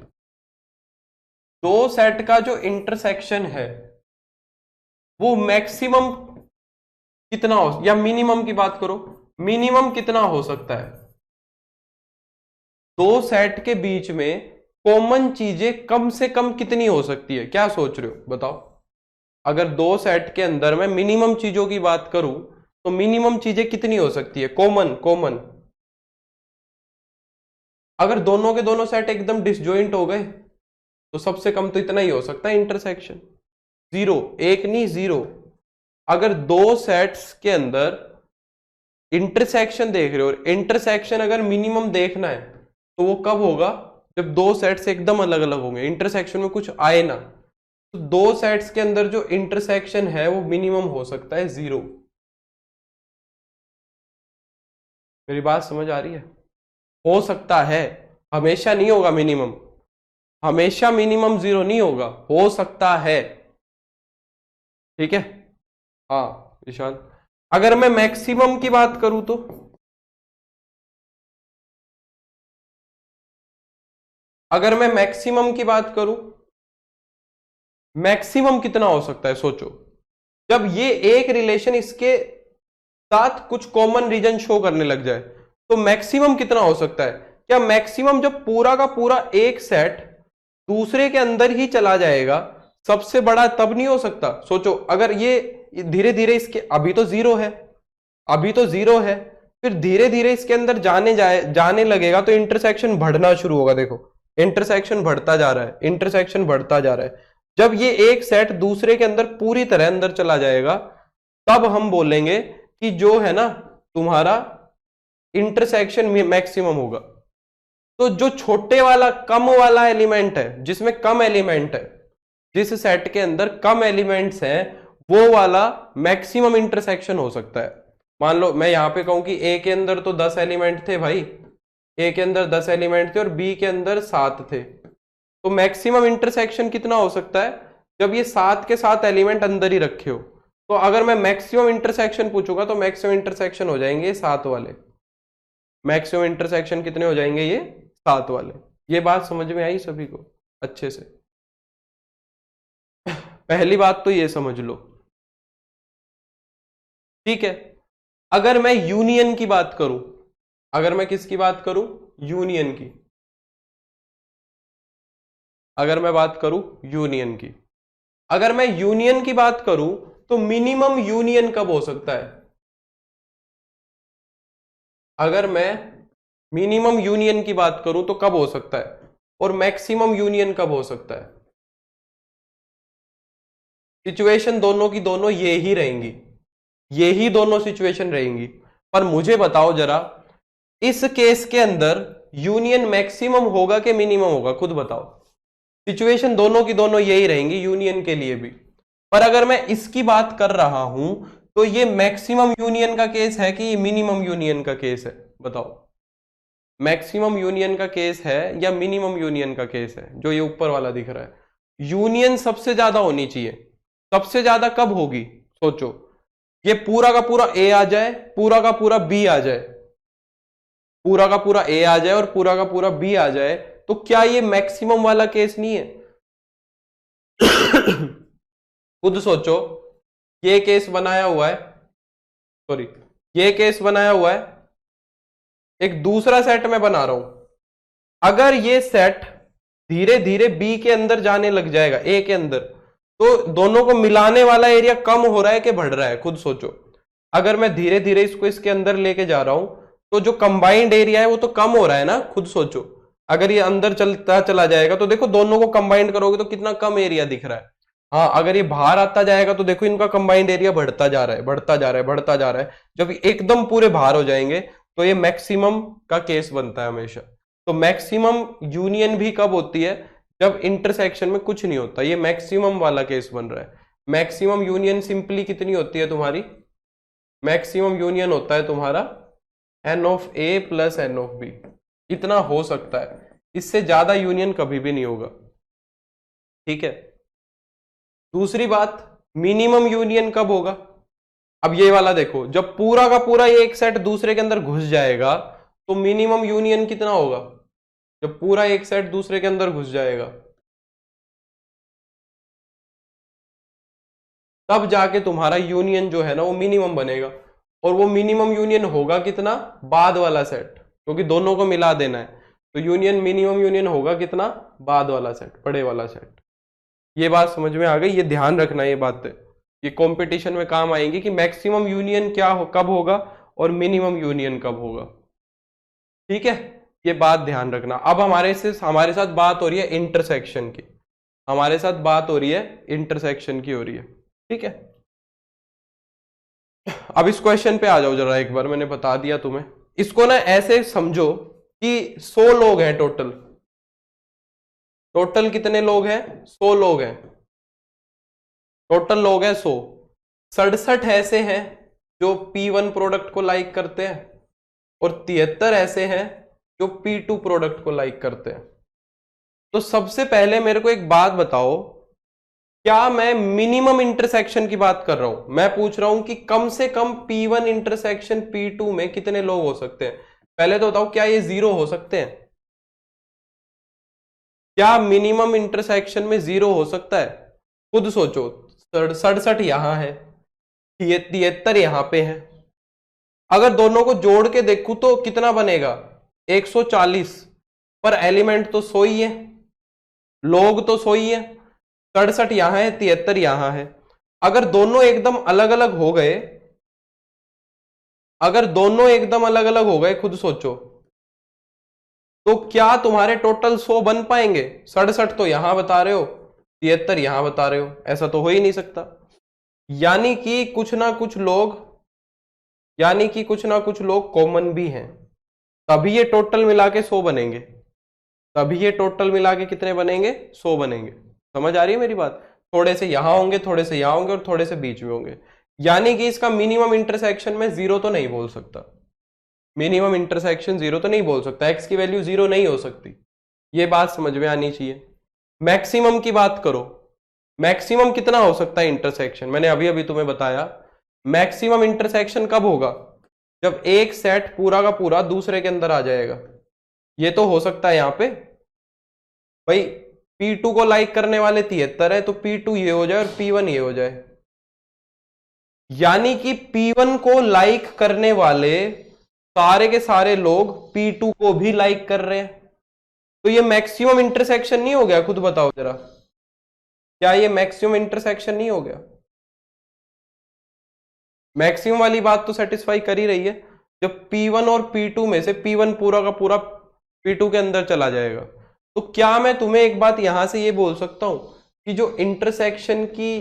दो सेट का जो इंटरसेक्शन है वो मैक्सिमम कितना हो, या मिनिमम की बात करो, मिनिमम कितना हो सकता है। दो सेट के बीच में कॉमन चीजें कम से कम कितनी हो सकती है, क्या सोच रहे हो बताओ। अगर दो सेट के अंदर मैं मिनिमम चीजों की बात करूं तो मिनिमम चीजें कितनी हो सकती है, कॉमन। अगर दोनों के दोनों सेट एकदम डिसजॉइंट हो गए तो सबसे कम तो इतना ही हो सकता है इंटरसेक्शन, 0, एक नहीं 0। अगर दो सेट्स के अंदर इंटरसेक्शन देख रहे हो, और इंटरसेक्शन अगर मिनिमम देखना है तो वो कब होगा, जब दो सेट्स एकदम अलग अलग होंगे, इंटरसेक्शन में कुछ आए ना। तो दो सेट्स के अंदर जो इंटरसेक्शन है वो मिनिमम हो सकता है 0। मेरी बात समझ आ रही है, हो सकता है, हमेशा नहीं होगा मिनिमम, हमेशा मिनिमम 0 नहीं होगा, हो सकता है, ठीक है। हाँ ईशान, अगर मैं मैक्सिमम की बात करूं तो, अगर मैं मैक्सिमम की बात करूं, मैक्सिमम कितना हो सकता है सोचो, जब ये एक रिलेशन इसके साथ कुछ कॉमन रीजन शो करने लग जाए तो मैक्सिमम कितना हो सकता है। क्या मैक्सिमम जब पूरा का पूरा एक सेट दूसरे के अंदर ही चला जाएगा, सबसे बड़ा तब नहीं हो सकता। सोचो अगर ये धीरे धीरे इसके, अभी तो 0 है, फिर धीरे धीरे इसके अंदर जाने लगेगा तो इंटरसेक्शन बढ़ना शुरू होगा। देखो इंटरसेक्शन बढ़ता जा रहा है, जब ये एक सेट दूसरे के अंदर पूरी तरह अंदर चला जाएगा तब हम बोलेंगे कि जो है ना तुम्हारा इंटरसेक्शन मैक्सिमम होगा। तो जो छोटे वाला कम वाला एलिमेंट है, जिसमें कम एलिमेंट है, जिस सेट के अंदर कम एलिमेंट्स हैं, वो वाला मैक्सिमम इंटरसेक्शन हो सकता है। मान लो मैं यहां पे कहूं कि ए के अंदर तो 10 एलिमेंट थे भाई, ए के अंदर 10 एलिमेंट थे और बी के अंदर 7 थे, तो मैक्सिमम इंटरसेक्शन कितना हो सकता है जब ये 7 के 7 एलिमेंट अंदर ही रखे हो। तो अगर मैं मैक्सिमम इंटरसेक्शन पूछूंगा तो मैक्सिमम इंटरसेक्शन हो जाएंगे 7 वाले, मैक्सिमम इंटरसेक्शन कितने हो जाएंगे, ये 7 वाले। ये बात समझ में आई सभी को अच्छे से। पहली बात तो ये समझ लो, ठीक है। अगर मैं यूनियन की बात करूं, अगर मैं किसकी बात करूं, यूनियन की, अगर मैं बात करूं यूनियन की, अगर मैं यूनियन की बात करूं तो मिनिमम यूनियन कब हो सकता है। अगर मैं मिनिमम यूनियन की बात करूं तो कब हो सकता है, और मैक्सिमम यूनियन कब हो सकता है। सिचुएशन दोनों की दोनों ये ही रहेंगी, ये ही दोनों सिचुएशन रहेंगी। पर मुझे बताओ जरा, इस केस के अंदर यूनियन मैक्सिमम होगा कि मिनिमम होगा, खुद बताओ। सिचुएशन दोनों की दोनों यही रहेंगी, यूनियन के लिए भी। पर अगर मैं इसकी बात कर रहा हूं तो ये मैक्सिमम यूनियन का केस है कि ये मिनिमम यूनियन का केस है? बताओ, मैक्सिमम यूनियन का केस है या मिनिमम यूनियन का केस है? जो ये ऊपर वाला दिख रहा है, यूनियन सबसे ज्यादा होनी चाहिए। सबसे ज्यादा कब होगी? सोचो, ये पूरा का पूरा ए आ जाए, पूरा का पूरा बी आ जाए, पूरा का पूरा ए आ जाए और पूरा का पूरा बी आ जाए, तो क्या ये मैक्सिमम वाला केस नहीं है? खुद सोचो, ये केस बनाया हुआ है, सॉरी, ये केस बनाया हुआ है, एक दूसरा सेट में बना रहा हूं। अगर ये सेट धीरे धीरे बी के अंदर जाने लग जाएगा, ए के अंदर, तो दोनों को मिलाने वाला एरिया कम हो रहा है कि बढ़ रहा है? खुद सोचो। अगर मैं धीरे धीरे इसको इसके अंदर लेके जा रहा हूं तो जो कंबाइंड एरिया है वो तो कम हो रहा है ना? खुद सोचो, अगर ये अंदर चलता चला जाएगा तो देखो दोनों को कंबाइंड करोगे तो कितना कम एरिया दिख रहा है। हाँ, अगर ये बाहर आता जाएगा तो देखो इनका कंबाइंड एरिया बढ़ता जा रहा है, बढ़ता जा रहा है, बढ़ता जा रहा है। जब एकदम पूरे बाहर हो जाएंगे तो ये मैक्सिमम का केस बनता है हमेशा। तो मैक्सिमम यूनियन भी कब होती है? जब इंटरसेक्शन में कुछ नहीं होता। ये मैक्सिमम वाला केस बन रहा है। मैक्सिमम यूनियन सिंपली कितनी होती है तुम्हारी? मैक्सिमम यूनियन होता है तुम्हारा n of A plus n of B. इतना हो सकता है, इससे ज्यादा यूनियन कभी भी नहीं होगा। ठीक है। दूसरी बात, मिनिमम यूनियन कब होगा? अब ये वाला देखो, जब पूरा का पूरा ये एक सेट दूसरे के अंदर घुस जाएगा तो मिनिमम यूनियन कितना होगा? जब पूरा एक सेट दूसरे के अंदर घुस जाएगा तब जाके तुम्हारा यूनियन जो है ना वो मिनिमम बनेगा। और वो मिनिमम यूनियन होगा कितना? बाद वाला सेट, क्योंकि दोनों को मिला देना है। तो यूनियन, मिनिमम यूनियन होगा कितना? बाद वाला सेट, बड़े वाला सेट। ये बात समझ में आ गई? ये ध्यान रखना, ये बातें ये कंपटीशन में काम आएंगी कि मैक्सिमम यूनियन क्या हो, कब होगा और मिनिमम यूनियन कब होगा। ठीक है, ये बात ध्यान रखना। अब हमारे साथ बात हो रही है इंटरसेक्शन की, हमारे साथ बात हो रही है इंटरसेक्शन की हो रही है। ठीक है, अब इस क्वेश्चन पे आ जाओ जरा एक बार। मैंने बता दिया तुम्हें, इसको ना ऐसे समझो कि 100 लोग हैं टोटल। टोटल कितने लोग हैं? 100 लोग हैं। टोटल लोग हैं 100। 67 ऐसे हैं जो P1 प्रोडक्ट को लाइक करते हैं और 73 ऐसे हैं जो P2 प्रोडक्ट को लाइक करते हैं। तो सबसे पहले मेरे को एक बात बताओ, क्या मैं मिनिमम इंटरसेक्शन की बात कर रहा हूं? मैं पूछ रहा हूं कि कम से कम P1 इंटरसेक्शन P2 में कितने लोग हो सकते हैं? पहले तो बताओ, क्या ये 0 हो सकते हैं? क्या मिनिमम इंटरसेक्शन में 0 हो सकता है? खुद सोचो, 67 यहां है, 73 यहां पे है। अगर दोनों को जोड़ के देखूं तो कितना बनेगा? 140। पर एलिमेंट तो 100 ही है, लोग तो 100 ही है। 67 यहां है, 73 यहां है। अगर दोनों एकदम अलग अलग हो गए, अगर दोनों एकदम अलग अलग हो गए, खुद सोचो, तो क्या तुम्हारे टोटल 100 बन पाएंगे? 67 तो यहां बता रहे हो, 73 यहां बता रहे हो, ऐसा तो हो ही नहीं सकता। यानी कि कुछ ना कुछ लोग कॉमन भी हैं, तभी ये टोटल मिला के 100 बनेंगे। तभी ये टोटल मिला के कितने बनेंगे? 100 बनेंगे। समझ आ रही है मेरी बात? थोड़े से यहां होंगे, थोड़े से यहां होंगे और थोड़े से बीच में होंगे। यानी कि इसका मिनिमम इंटरसेक्शन में 0 तो नहीं बोल सकता। मिनिमम इंटरसेक्शन 0 तो नहीं बोल सकता, एक्स की वैल्यू 0 नहीं हो सकती। ये बात समझ में आनी चाहिए। मैक्सिमम की बात करो, मैक्सिमम कितना हो सकता है इंटरसेक्शन? मैंने अभी अभी तुम्हें बताया, मैक्सिमम इंटरसेक्शन कब होगा? जब एक सेट पूरा का पूरा दूसरे के अंदर आ जाएगा। ये तो हो सकता है यहां पे भाई, P2 को लाइक करने वाले 73 है तो P2 ये हो जाए और P1 ये हो जाए। यानी कि P1 को लाइक करने वाले सारे के सारे लोग P2 को भी लाइक कर रहे हैं। तो ये मैक्सिमम इंटरसेक्शन नहीं हो गया? खुद बताओ जरा, क्या ये मैक्सिमम इंटरसेक्शन नहीं हो गया? मैक्सिमम वाली बात तो सेटिस्फाई कर ही रही है। जब P1 और P2 में से P1 पूरा का पूरा P2 के अंदर चला जाएगा, तो क्या मैं तुम्हें एक बात यहां से ये बोल सकता हूं कि जो इंटरसेक्शन की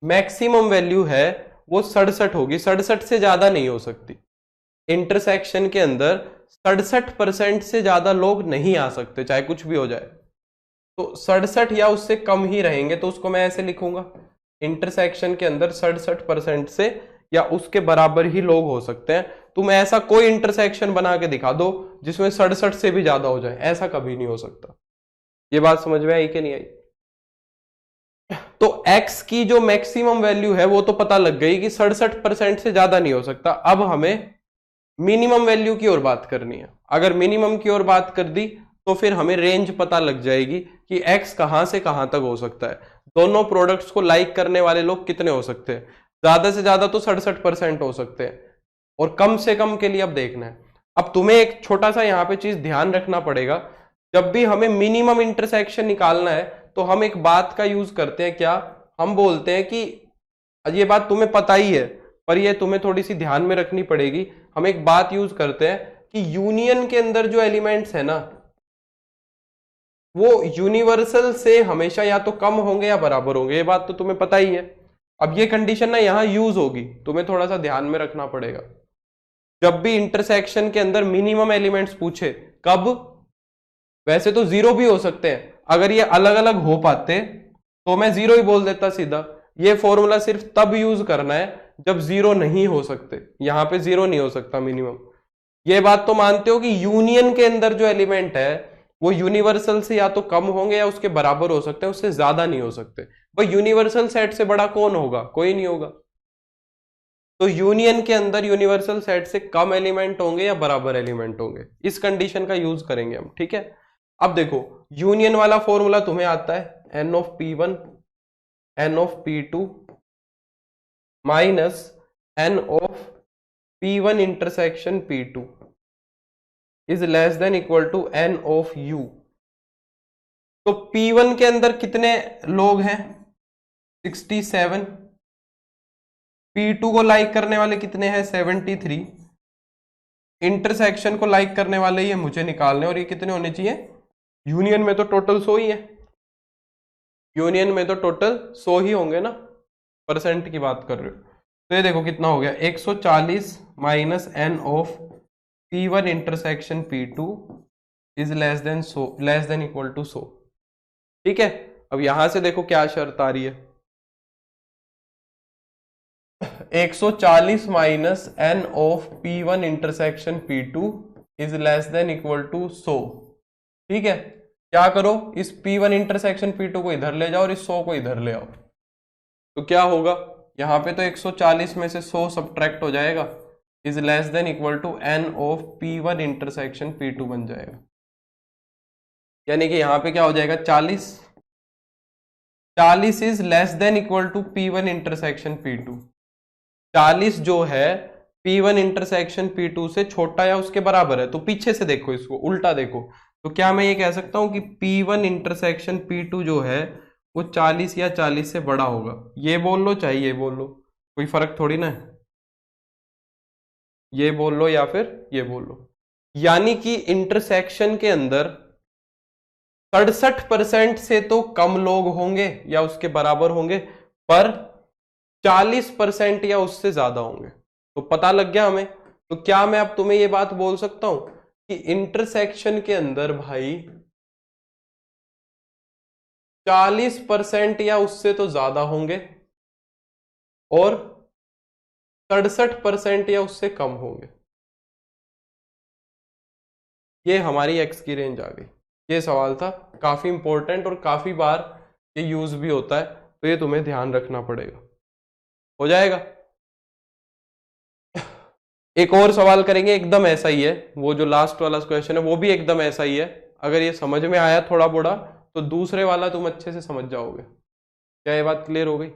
मैक्सिमम वैल्यू है वो 67 होगी? 67 से ज्यादा नहीं हो सकती। इंटरसेक्शन के अंदर 67% से ज्यादा लोग नहीं आ सकते, चाहे कुछ भी हो जाए। तो 67 या उससे कम ही रहेंगे, तो उसको मैं ऐसे लिखूंगा, इंटरसेक्शन के अंदर 67% से या उसके बराबर ही लोग हो सकते हैं। तुम ऐसा कोई इंटरसेक्शन बना के दिखा दो जिसमें 67 से भी ज्यादा हो जाए, ऐसा कभी नहीं हो सकता। ये बात समझ में आई कि नहीं आई? तो x की जो मैक्सिमम वैल्यू है वो तो पता लग गई कि 67% से ज्यादा नहीं हो सकता। अब हमें मिनिमम वैल्यू की ओर बात करनी है। अगर मिनिमम की ओर बात कर दी तो फिर हमें रेंज पता लग जाएगी कि x कहां से कहां तक हो सकता है। दोनों प्रोडक्ट्स को लाइक करने वाले लोग कितने हो सकते हैं? ज्यादा से ज्यादा तो 67% हो सकते हैं, और कम से कम के लिए अब देखना है। अब तुम्हें एक छोटा सा यहां पे चीज ध्यान रखना पड़ेगा, जब भी हमें मिनिमम इंटरसेक्शन निकालना है तो हम एक बात का यूज करते हैं। क्या हम बोलते हैं कि, ये बात तुम्हें पता ही है पर ये तुम्हें थोड़ी सी ध्यान में रखनी पड़ेगी, हम एक बात यूज करते हैं कि यूनियन के अंदर जो एलिमेंट्स है ना, वो यूनिवर्सल से हमेशा या तो कम होंगे या बराबर होंगे। ये बात तो तुम्हें पता ही है। अब ये कंडीशन ना यहां यूज होगी, तुम्हें थोड़ा सा ध्यान में रखना पड़ेगा। जब भी इंटरसेक्शन के अंदर मिनिमम एलिमेंट्स पूछे, कब? वैसे तो जीरो भी हो सकते हैं, अगर ये अलग अलग हो पाते तो मैं जीरो ही बोल देता सीधा। ये फॉर्मूला सिर्फ तब यूज करना है जब जीरो नहीं हो सकते, यहां पे जीरो नहीं हो सकता मिनिमम। ये बात तो मानते हो कि यूनियन के अंदर जो एलिमेंट है वो यूनिवर्सल से या तो कम होंगे या उसके बराबर हो सकते हैं, उससे ज्यादा नहीं हो सकते। भाई यूनिवर्सल सेट से बड़ा कौन होगा? कोई नहीं होगा। तो यूनियन के अंदर यूनिवर्सल सेट से कम एलिमेंट होंगे या बराबर एलिमेंट होंगे, इस कंडीशन का यूज करेंगे हम, ठीक है। अब देखो, यूनियन वाला फॉर्मूला तुम्हें आता है, n of P1 n of P2 minus n of P1 intersection P2 is less than equal to n of U। तो P1 के अंदर कितने लोग हैं? 67। P2 को लाइक करने वाले कितने हैं? 73। इंटरसेक्शन को लाइक करने वाले ये मुझे निकालने, और ये कितने होने चाहिए? यूनियन में तो टोटल 100 ही है, यूनियन में तो टोटल 100 ही होंगे ना, परसेंट की बात कर रहे हो। तो ये देखो कितना हो गया, 140 minus n of P1 intersection P2 is less than equal to 100। ठीक है, अब यहां से देखो क्या शर्त आ रही है, 140 minus n of P1 intersection P2 is less than equal to 100। ठीक है, क्या करो, इस P1 इंटरसेक्शन P2 को इधर ले जाओ और इस 100 को इधर ले आओ, तो क्या होगा, यहां पे तो 140 में से 100 सब्ट्रैक्ट हो जाएगा, is less than equal to n of P1 intersection P2 बन जाएगा। यानी कि यहां पे क्या हो जाएगा, 40 is less than equal to P1 intersection P2। 40 जो है P1 इंटरसेक्शन P2 से छोटा या उसके बराबर है। तो पीछे से देखो, इसको उल्टा देखो, तो क्या मैं ये कह सकता हूं कि P1 इंटरसेक्शन P2 जो है वो 40 या 40 से बड़ा होगा? ये बोल लो चाहे ये बोल लो, कोई फर्क थोड़ी ना है, ये बोल लो या फिर ये बोल लो। यानी कि इंटरसेक्शन के अंदर 67% से तो कम लोग होंगे या उसके बराबर होंगे, पर 40% या उससे ज्यादा होंगे। तो पता लग गया हमें। तो क्या मैं अब तुम्हें ये बात बोल सकता हूं कि इंटरसेक्शन के अंदर भाई 40% या उससे तो ज्यादा होंगे और 67% या उससे कम होंगे? ये हमारी एक्स की रेंज आ गई। ये सवाल था, काफी इंपॉर्टेंट और काफी बार ये यूज भी होता है, तो ये तुम्हें ध्यान रखना पड़ेगा। हो जाएगा। एक और सवाल करेंगे, एकदम ऐसा ही है, वो जो लास्ट वाला क्वेश्चन है वो भी एकदम ऐसा ही है। अगर ये समझ में आया थोड़ा बोड़ा तो दूसरे वाला तुम अच्छे से समझ जाओगे। क्या ये बात क्लियर हो गई?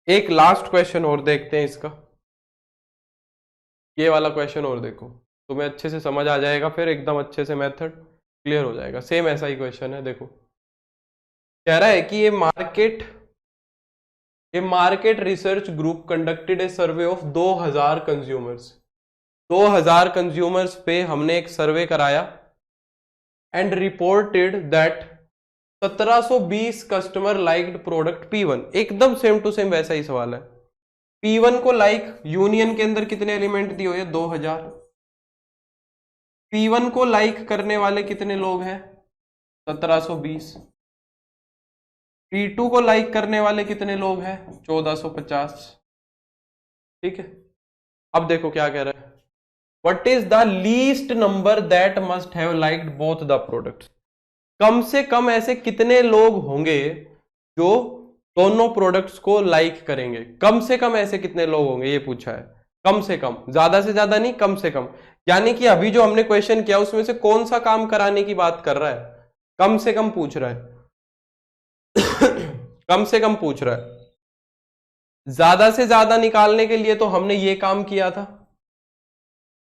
एक लास्ट क्वेश्चन और देखते हैं इसका, ये वाला क्वेश्चन और देखो, तुम्हें अच्छे से समझ आ जाएगा, फिर एकदम अच्छे से मेथड क्लियर हो जाएगा। सेम ऐसा ही क्वेश्चन है, देखो कह रहा है कि ये market research group conducted A survey of 2000 consumers. 2000 consumers पे हमने एक सर्वे कराया and reported that 1720 customer liked product P1। एकदम सेम टू सेम वैसा ही सवाल है। P1 को लाइक यूनियन के अंदर कितने एलिमेंट दिए हुए? 2000। P1 को लाइक करने वाले कितने लोग हैं? 1720। P2 को लाइक करने वाले कितने लोग हैं? 1450। ठीक है, अब देखो क्या कह रहा है, what is the least number that must have liked both the products. कम से कम ऐसे कितने लोग होंगे जो दोनों प्रोडक्ट्स को लाइक करेंगे? कम से कम ऐसे कितने लोग होंगे, ये पूछा है। कम से कम, ज्यादा से ज्यादा नहीं, कम से कम। यानी कि अभी जो हमने क्वेश्चन किया उसमें से कौन सा काम कराने की बात कर रहा है? कम से कम पूछ रहा है। कम से कम पूछ रहा है। ज्यादा से ज्यादा निकालने के लिए तो हमने ये काम किया था,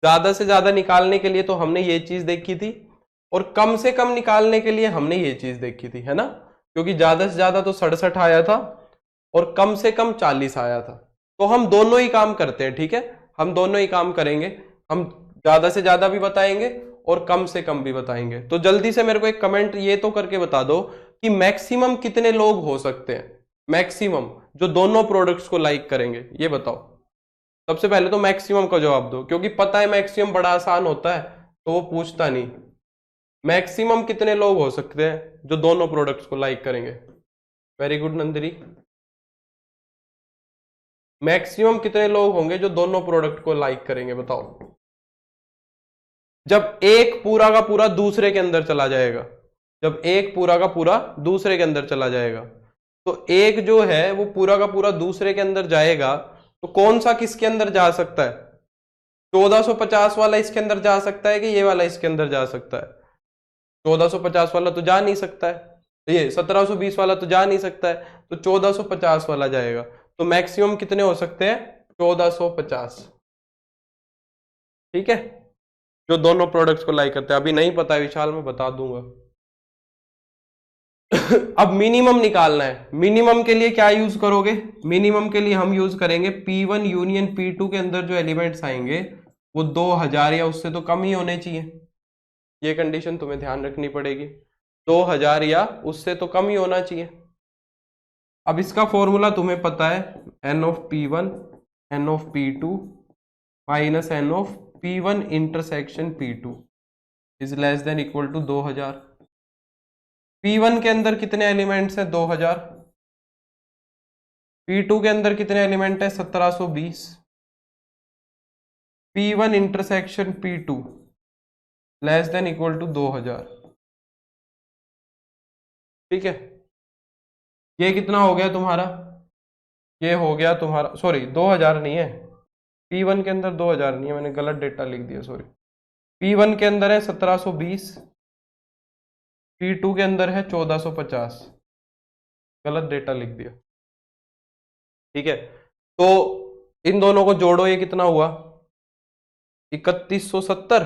ज्यादा से ज्यादा निकालने के लिए तो हमने ये चीज देखी थी, और कम से कम निकालने के लिए हमने ये चीज देखी थी, है ना? क्योंकि ज्यादा से ज्यादा तो 67 आया था और कम से कम 40 आया था। तो हम दोनों ही काम करते हैं, ठीक है, हम दोनों ही काम करेंगे। हम ज्यादा से ज्यादा भी बताएंगे और कम से कम भी बताएंगे। तो जल्दी से मेरे को एक कमेंट ये तो करके बता दो कि मैक्सिमम कितने लोग हो सकते हैं, मैक्सिमम जो दोनों प्रोडक्ट्स को लाइक करेंगे, ये बताओ। सबसे पहले तो मैक्सिमम का जवाब दो, क्योंकि पता है मैक्सिमम बड़ा आसान होता है तो वो पूछता नहीं। मैक्सिमम कितने लोग हो सकते हैं जो दोनों प्रोडक्ट्स को लाइक करेंगे? Very good Nandini. मैक्सिमम कितने लोग होंगे जो दोनों प्रोडक्ट को लाइक करेंगे, बताओ। जब एक पूरा का पूरा दूसरे के अंदर चला जाएगा, जब एक पूरा का पूरा दूसरे के अंदर चला जाएगा, तो एक जो है वो पूरा का पूरा दूसरे के अंदर जाएगा, तो कौन सा किसके अंदर जा सकता है? 1450 वाला इसके अंदर जा सकता है कि ये वाला इसके अंदर जा सकता है? 1450 वाला तो जा नहीं सकता है, ये 1720 वाला तो जा नहीं सकता है, तो 1450 वाला जाएगा। तो मैक्सिमम कितने हो सकते हैं? 1450। ठीक है, जो दोनों प्रोडक्ट्स को लाइक करते हैं। अभी नहीं पता विशाल, मैं बता दूंगा। अब मिनिमम निकालना है। मिनिमम के लिए क्या यूज करोगे? मिनिमम के लिए हम यूज करेंगे P1 यूनियन P2 के अंदर जो एलिमेंट्स आएंगे वो 2000 या उससे तो कम ही होने चाहिए। ये कंडीशन तुम्हें ध्यान रखनी पड़ेगी, 2000 या उससे तो कम ही होना चाहिए। अब इसका फॉर्मूला तुम्हें पता है, n of P1 n of P2 minus n of P1 intersection P2 is less than equal to 2000। P1 के अंदर कितने एलिमेंट्स हैं? 2000। P2 के अंदर कितने एलिमेंट है? 1720। P1 intersection P2 less than equal to 2000। ठीक है, ये कितना हो गया तुम्हारा? ये हो गया तुम्हारा, सॉरी 2000 नहीं है, P1 के अंदर 2000 नहीं है, मैंने गलत डेटा लिख दिया, सॉरी। P1 के अंदर है 1720, P2 के अंदर है 1450, गलत डेटा लिख दिया। ठीक है, तो इन दोनों को जोड़ो, ये कितना हुआ? 3170,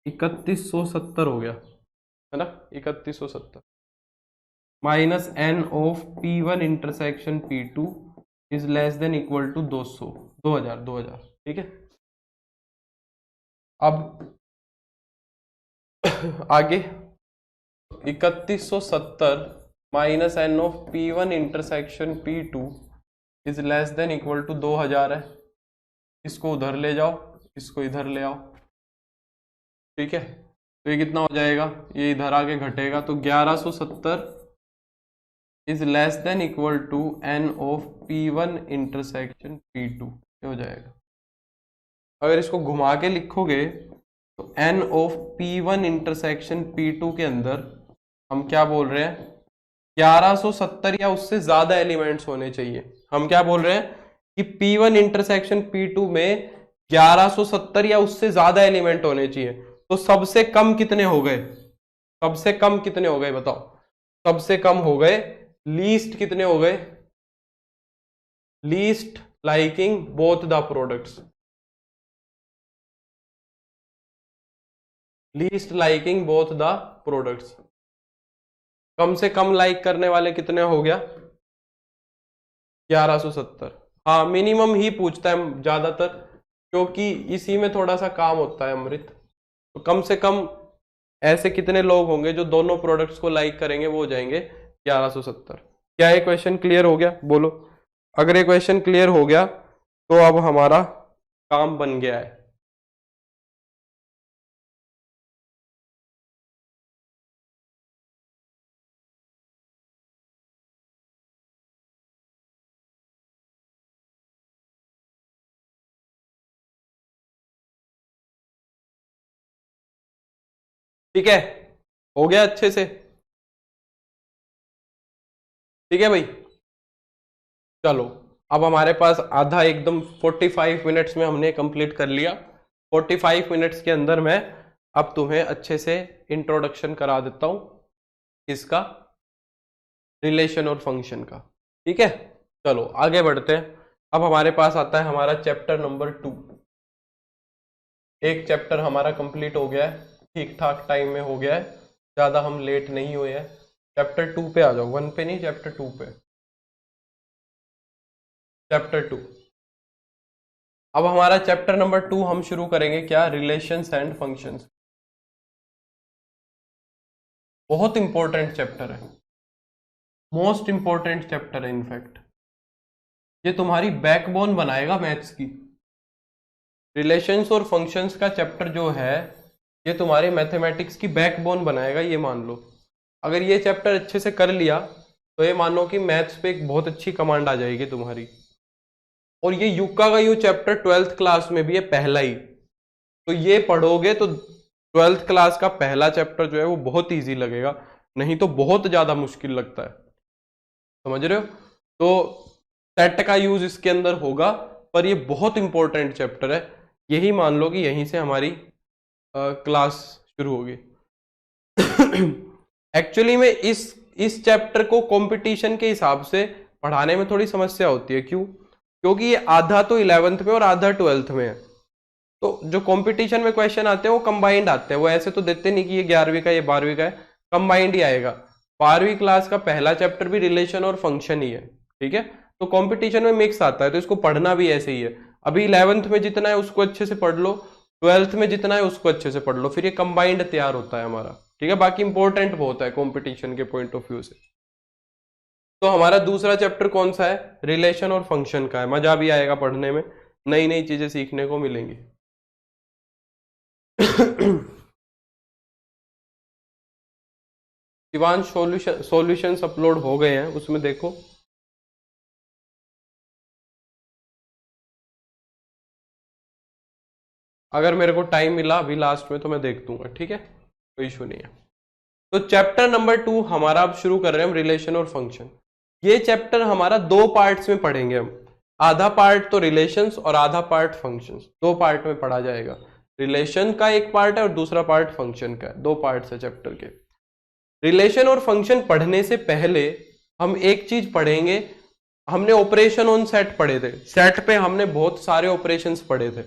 3170 हो गया, है ना? 3170 minus n of P1 intersection P2 is less than equal to 2000। ठीक है, अब आगे 3170 minus n of P1 intersection P2 is less than equal to 2000 है। इसको उधर ले जाओ, इसको इधर ले आओ। ठीक है, तो ये कितना हो जाएगा? ये इधर आके घटेगा, तो 1170 is less than equal to n of P1 intersection P2, ये हो जाएगा। अगर इसको घुमा के लिखोगे तो n of P1 intersection P2 के अंदर हम क्या बोल रहे हैं? 1170 या उससे ज्यादा एलिमेंट्स होने चाहिए। हम क्या बोल रहे हैं कि P1 इंटरसेक्शन P2 में 1170 या उससे ज्यादा एलिमेंट होने चाहिए। तो सबसे कम कितने हो गए? सबसे कम कितने हो गए बताओ? सबसे कम हो गए, लीस्ट कितने हो गए? Least liking both the products, least liking both the products. कम से कम लाइक करने वाले कितने हो गया? 1170। हाँ, मिनिमम ही पूछता है ज्यादातर, क्योंकि इसी में थोड़ा सा काम होता है अमृत। तो कम से कम ऐसे कितने लोग होंगे जो दोनों प्रोडक्ट्स को लाइक करेंगे, वो हो जाएंगे 1170। क्या ये क्वेश्चन क्लियर हो गया? बोलो। अगर ये क्वेश्चन क्लियर हो गया तो अब हमारा काम बन गया है। ठीक है, हो गया अच्छे से? ठीक है भाई, चलो अब हमारे पास आधा एकदम 45 मिनट्स में हमने कंप्लीट कर लिया। 45 मिनट्स के अंदर मैं अब तुम्हें अच्छे से इंट्रोडक्शन करा देता हूं किसका, रिलेशन और फंक्शन का। ठीक है, चलो आगे बढ़ते हैं। अब हमारे पास आता है हमारा चैप्टर नंबर 2। एक चैप्टर हमारा कंप्लीट हो गया है, ठीक ठाक टाइम में हो गया है, ज्यादा हम लेट नहीं हुए हैं। चैप्टर 2 पे आ जाओ, 1 पे नहीं, चैप्टर 2 पे। चैप्टर 2, अब हमारा चैप्टर नंबर 2 हम शुरू करेंगे क्या, रिलेशंस एंड फंक्शंस। बहुत इंपॉर्टेंट चैप्टर है, मोस्ट इंपॉर्टेंट चैप्टर है इनफैक्ट। ये तुम्हारी बैकबोन बनाएगा मैथ्स की। रिलेशंस और फंक्शंस का चैप्टर जो है ये तुम्हारे मैथमेटिक्स की बैकबोन बनाएगा, ये मान लो। अगर ये चैप्टर अच्छे से कर लिया तो ये मानो कि मैथ्स पे एक बहुत अच्छी कमांड आ जाएगी तुम्हारी। और ये युक्का का यू चैप्टर 12th क्लास में भी है, पहला ही। तो ये पढ़ोगे तो 12th क्लास का पहला चैप्टर जो है वो बहुत ईजी लगेगा, नहीं तो बहुत ज्यादा मुश्किल लगता है, समझ रहे हो? तो सेट का यूज इसके अंदर होगा, पर ये बहुत इंपॉर्टेंट चैप्टर है। यही मान लो कि यहीं से हमारी क्लास शुरू होगी। एक्चुअली में इस चैप्टर को कंपटीशन के हिसाब से पढ़ाने में थोड़ी समस्या होती है। क्यों? क्योंकि ये आधा तो 11th में और आधा 12th में है। तो जो कंपटीशन में क्वेश्चन आते हैं वो कंबाइंड आते हैं, वो ऐसे तो देते नहीं कि ये 11वीं का ये 12वीं का है, कंबाइंड ही आएगा। 12वीं क्लास का पहला चैप्टर भी रिलेशन और फंक्शन ही है, ठीक है? तो कंपटीशन में मिक्स आता है, तो इसको पढ़ना भी ऐसे ही है। अभी 11th में जितना है उसको अच्छे से पढ़ लो, 12th में जितना है उसको अच्छे से पढ़ लो, फिर ये कंबाइंड तैयार होता है हमारा, ठीक है? बाकी इंपॉर्टेंट बहुत है कॉम्पिटिशन के पॉइंट ऑफ व्यू से। तो हमारा दूसरा चैप्टर कौन सा है? रिलेशन और फंक्शन का है। मजा भी आएगा पढ़ने में, नई नई चीजें सीखने को मिलेंगी। शिवांश, सॉल्यूशंस अपलोड हो गए हैं, उसमें देखो। अगर मेरे को टाइम मिला अभी लास्ट में तो मैं देख दूंगा, ठीक है? कोई इशू नहीं है। तो चैप्टर नंबर 2 हमारा अब शुरू कर रहे हैं हम, रिलेशन और फंक्शन। ये चैप्टर हमारा 2 पार्ट्स में पढ़ेंगे हम। आधा पार्ट तो रिलेशंस और आधा पार्ट फंक्शंस, 2 पार्ट में पढ़ा जाएगा। रिलेशन का एक पार्ट है और दूसरा पार्ट फंक्शन का है, 2 पार्ट्स है चैप्टर के। रिलेशन और फंक्शन पढ़ने से पहले हम एक चीज पढ़ेंगे। हमने ऑपरेशन ऑन सेट पढ़े थे, सेट पे हमने बहुत सारे ऑपरेशंस पढ़े थे,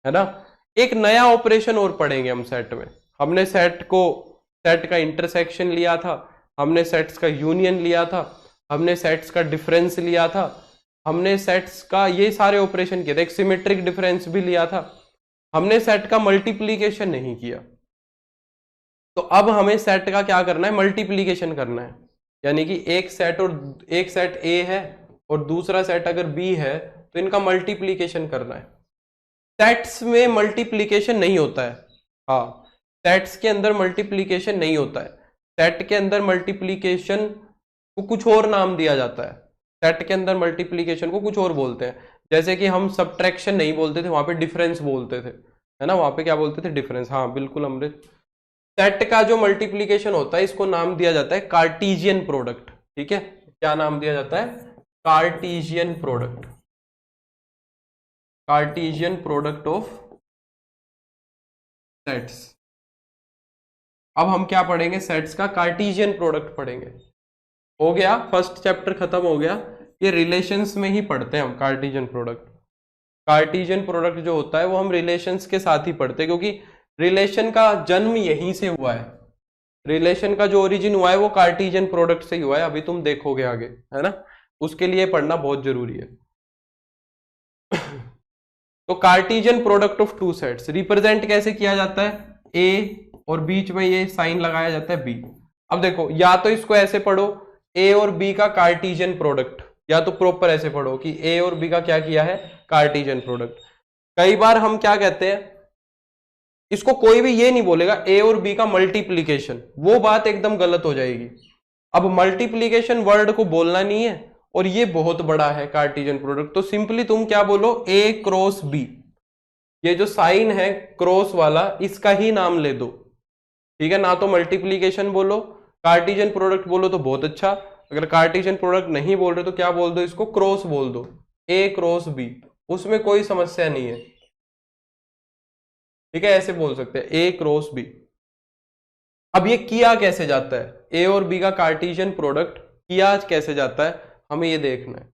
है ना? एक नया ऑपरेशन और पढ़ेंगे हम सेट में। हमने सेट का इंटरसेक्शन लिया था, हमने सेट्स का यूनियन लिया था, हमने सेट्स का डिफरेंस लिया था, हमने सेट्स का ये सारे ऑपरेशन किए थे, एक सिमेट्रिक डिफरेंस भी लिया था। हमने सेट का मल्टीप्लीकेशन नहीं किया। तो अब हमें सेट का क्या करना है? मल्टीप्लीकेशन करना है। यानी कि एक सेट ए है और दूसरा सेट अगर बी है तो इनका मल्टीप्लीकेशन करना है। सेट्स में मल्टीप्लीकेशन नहीं होता है, हाँ, सेट्स के अंदर मल्टीप्लीकेशन नहीं होता है। सेट के अंदर मल्टीप्लीकेशन को कुछ और नाम दिया जाता है। सेट के अंदर मल्टीप्लीकेशन को कुछ और बोलते हैं। जैसे कि हम सब्ट्रैक्शन नहीं बोलते थे, वहां पे डिफरेंस बोलते थे, है ना? वहां पे क्या बोलते थे? डिफरेंस। हाँ बिल्कुल अमृत। सेट का जो मल्टीप्लीकेशन होता है इसको नाम दिया जाता है कार्टीजियन प्रोडक्ट, ठीक है? क्या नाम दिया जाता है? Cartesian product. Cartesian product of sets. अब हम क्या पढ़ेंगे? सेट्स का कार्टीजियन प्रोडक्ट पढ़ेंगे। हो गया, फर्स्ट चैप्टर खत्म हो गया। ये रिलेशंस में ही पढ़ते हैं हम कार्टीजियन प्रोडक्ट। कार्टीजियन प्रोडक्ट जो होता है वो हम रिलेशंस के साथ ही पढ़ते हैं, क्योंकि रिलेशन का जन्म यहीं से हुआ है। रिलेशन का जो ओरिजिन हुआ है वो कार्टीजियन प्रोडक्ट से ही हुआ है, अभी तुम देखोगे आगे, है ना? उसके लिए पढ़ना बहुत जरूरी है। तो Cartesian product of two sets represent कैसे किया जाता है? ए और बीच में ये साइन लगाया जाता है बी। अब देखो, या तो इसको ऐसे पढ़ो ए और बी का कार्टीजियन प्रोडक्ट, या तो प्रॉपर ऐसे पढ़ो कि ए और बी का क्या किया है? Cartesian product. कई बार हम क्या कहते हैं, इसको कोई भी ये नहीं बोलेगा ए और बी का मल्टीप्लीकेशन, वो बात एकदम गलत हो जाएगी। अब मल्टीप्लीकेशन वर्ड को बोलना नहीं है, और ये बहुत बड़ा है कार्टीजियन प्रोडक्ट, तो सिंपली तुम क्या बोलो? ए क्रॉस बी। ये जो साइन है क्रॉस वाला, इसका ही नाम ले दो। ठीक है, ना तो मल्टीप्लीकेशन बोलो, कार्टेशियन प्रोडक्ट बोलो तो बहुत अच्छा, अगर कार्टेशियन प्रोडक्ट नहीं बोल रहे तो क्या बोल दो, इसको क्रॉस बोल दो, ए क्रॉस बी, उसमें कोई समस्या नहीं है। ठीक है, ऐसे बोल सकते हैं ए क्रॉस बी। अब ये किया कैसे जाता है, ए और बी का कार्टेशियन प्रोडक्ट किया कैसे जाता है, हमें ये देखना है।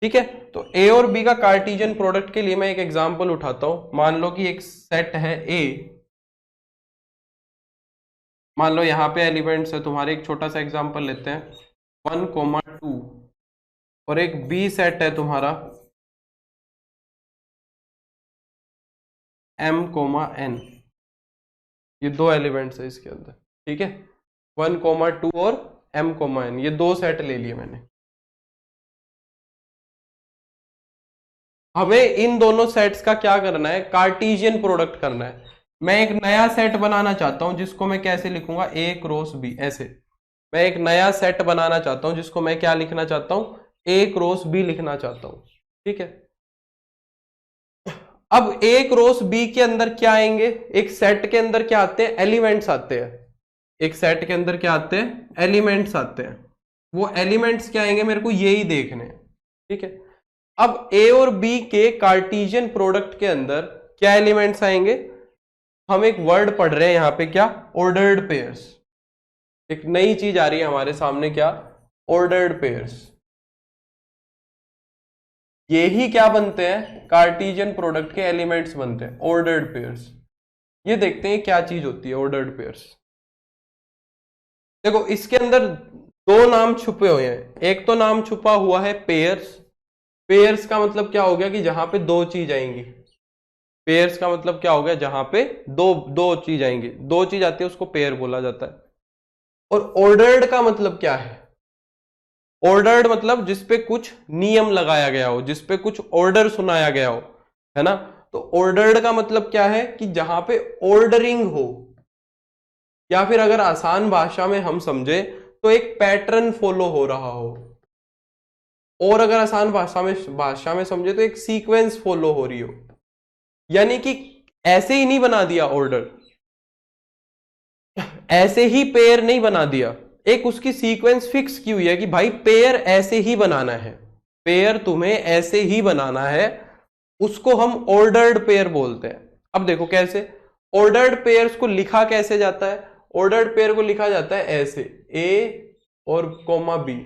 ठीक है, तो ए और बी का कार्टेशियन प्रोडक्ट के लिए मैं एक एग्जांपल उठाता हूं। मान लो कि एक सेट है ए, मान लो यहाँ पे एलिमेंट्स है तुम्हारे, एक छोटा सा एग्जांपल लेते हैं 1,2, और एक बी सेट है तुम्हारा m,n, ये दो एलिमेंट्स है इसके अंदर। ठीक है, 1,2 और m,n, ये दो सेट ले लिए मैंने। हमें इन दोनों सेट्स का क्या करना है, कार्टेशियन प्रोडक्ट करना है। मैं एक नया सेट बनाना चाहता हूं जिसको मैं कैसे लिखूंगा, ए क्रॉस बी, ऐसे मैं एक नया सेट बनाना चाहता हूं जिसको मैं क्या लिखना चाहता हूं, ए क्रॉस बी लिखना चाहता हूं। ठीक है, अब ए क्रॉस बी के अंदर क्या आएंगे, एक सेट के अंदर क्या आते हैं, एलिमेंट्स आते हैं। एक सेट के अंदर क्या आते हैं, एलिमेंट्स आते हैं। वो एलिमेंट्स क्या आएंगे, मेरे को यही देखने हैं। ठीक है, अब ए और बी के कार्टेशियन प्रोडक्ट के अंदर क्या एलिमेंट्स आएंगे, हम एक वर्ड पढ़ रहे हैं यहां पे, क्या, ऑर्डर्ड पेयर्स। एक नई चीज आ रही है हमारे सामने, क्या, ऑर्डर्ड पेयर्स। ये ही क्या बनते हैं, कार्टेशियन प्रोडक्ट के एलिमेंट्स बनते हैं, ऑर्डर्ड पेयर्स। ये देखते हैं क्या चीज होती है ऑर्डर्ड पेयर्स। देखो इसके अंदर दो नाम छुपे हुए हैं, एक तो नाम छुपा हुआ है पेयर्स। पेयर्स का मतलब क्या हो गया कि जहां पे दो चीज आएंगी। पेयर्स का मतलब क्या हो गया, जहां पे दो दो चीज आएंगी, दो चीज आती है उसको पेयर बोला जाता है। और ऑर्डर्ड का मतलब क्या है, ऑर्डर्ड मतलब जिसपे कुछ नियम लगाया गया हो, जिसपे कुछ ऑर्डर सुनाया गया हो, है ना। तो ऑर्डर्ड का मतलब क्या है कि जहां पे ऑर्डरिंग हो, या फिर अगर आसान भाषा में हम समझे तो एक पैटर्न फॉलो हो रहा हो, और अगर आसान भाषा में समझे तो एक सीक्वेंस फॉलो हो रही हो। यानी कि ऐसे ही नहीं बना दिया ऑर्डर, ऐसे ही पेयर नहीं बना दिया, एक उसकी सीक्वेंस फिक्स की हुई है कि भाई पेयर ऐसे ही बनाना है, पेयर तुम्हें ऐसे ही बनाना है, उसको हम ऑर्डर्ड पेयर बोलते हैं। अब देखो कैसे ऑर्डर्ड पेयर्स को लिखा कैसे जाता है, ऑर्डर्ड पेयर को लिखा जाता है ऐसे, ए और कोमा बी,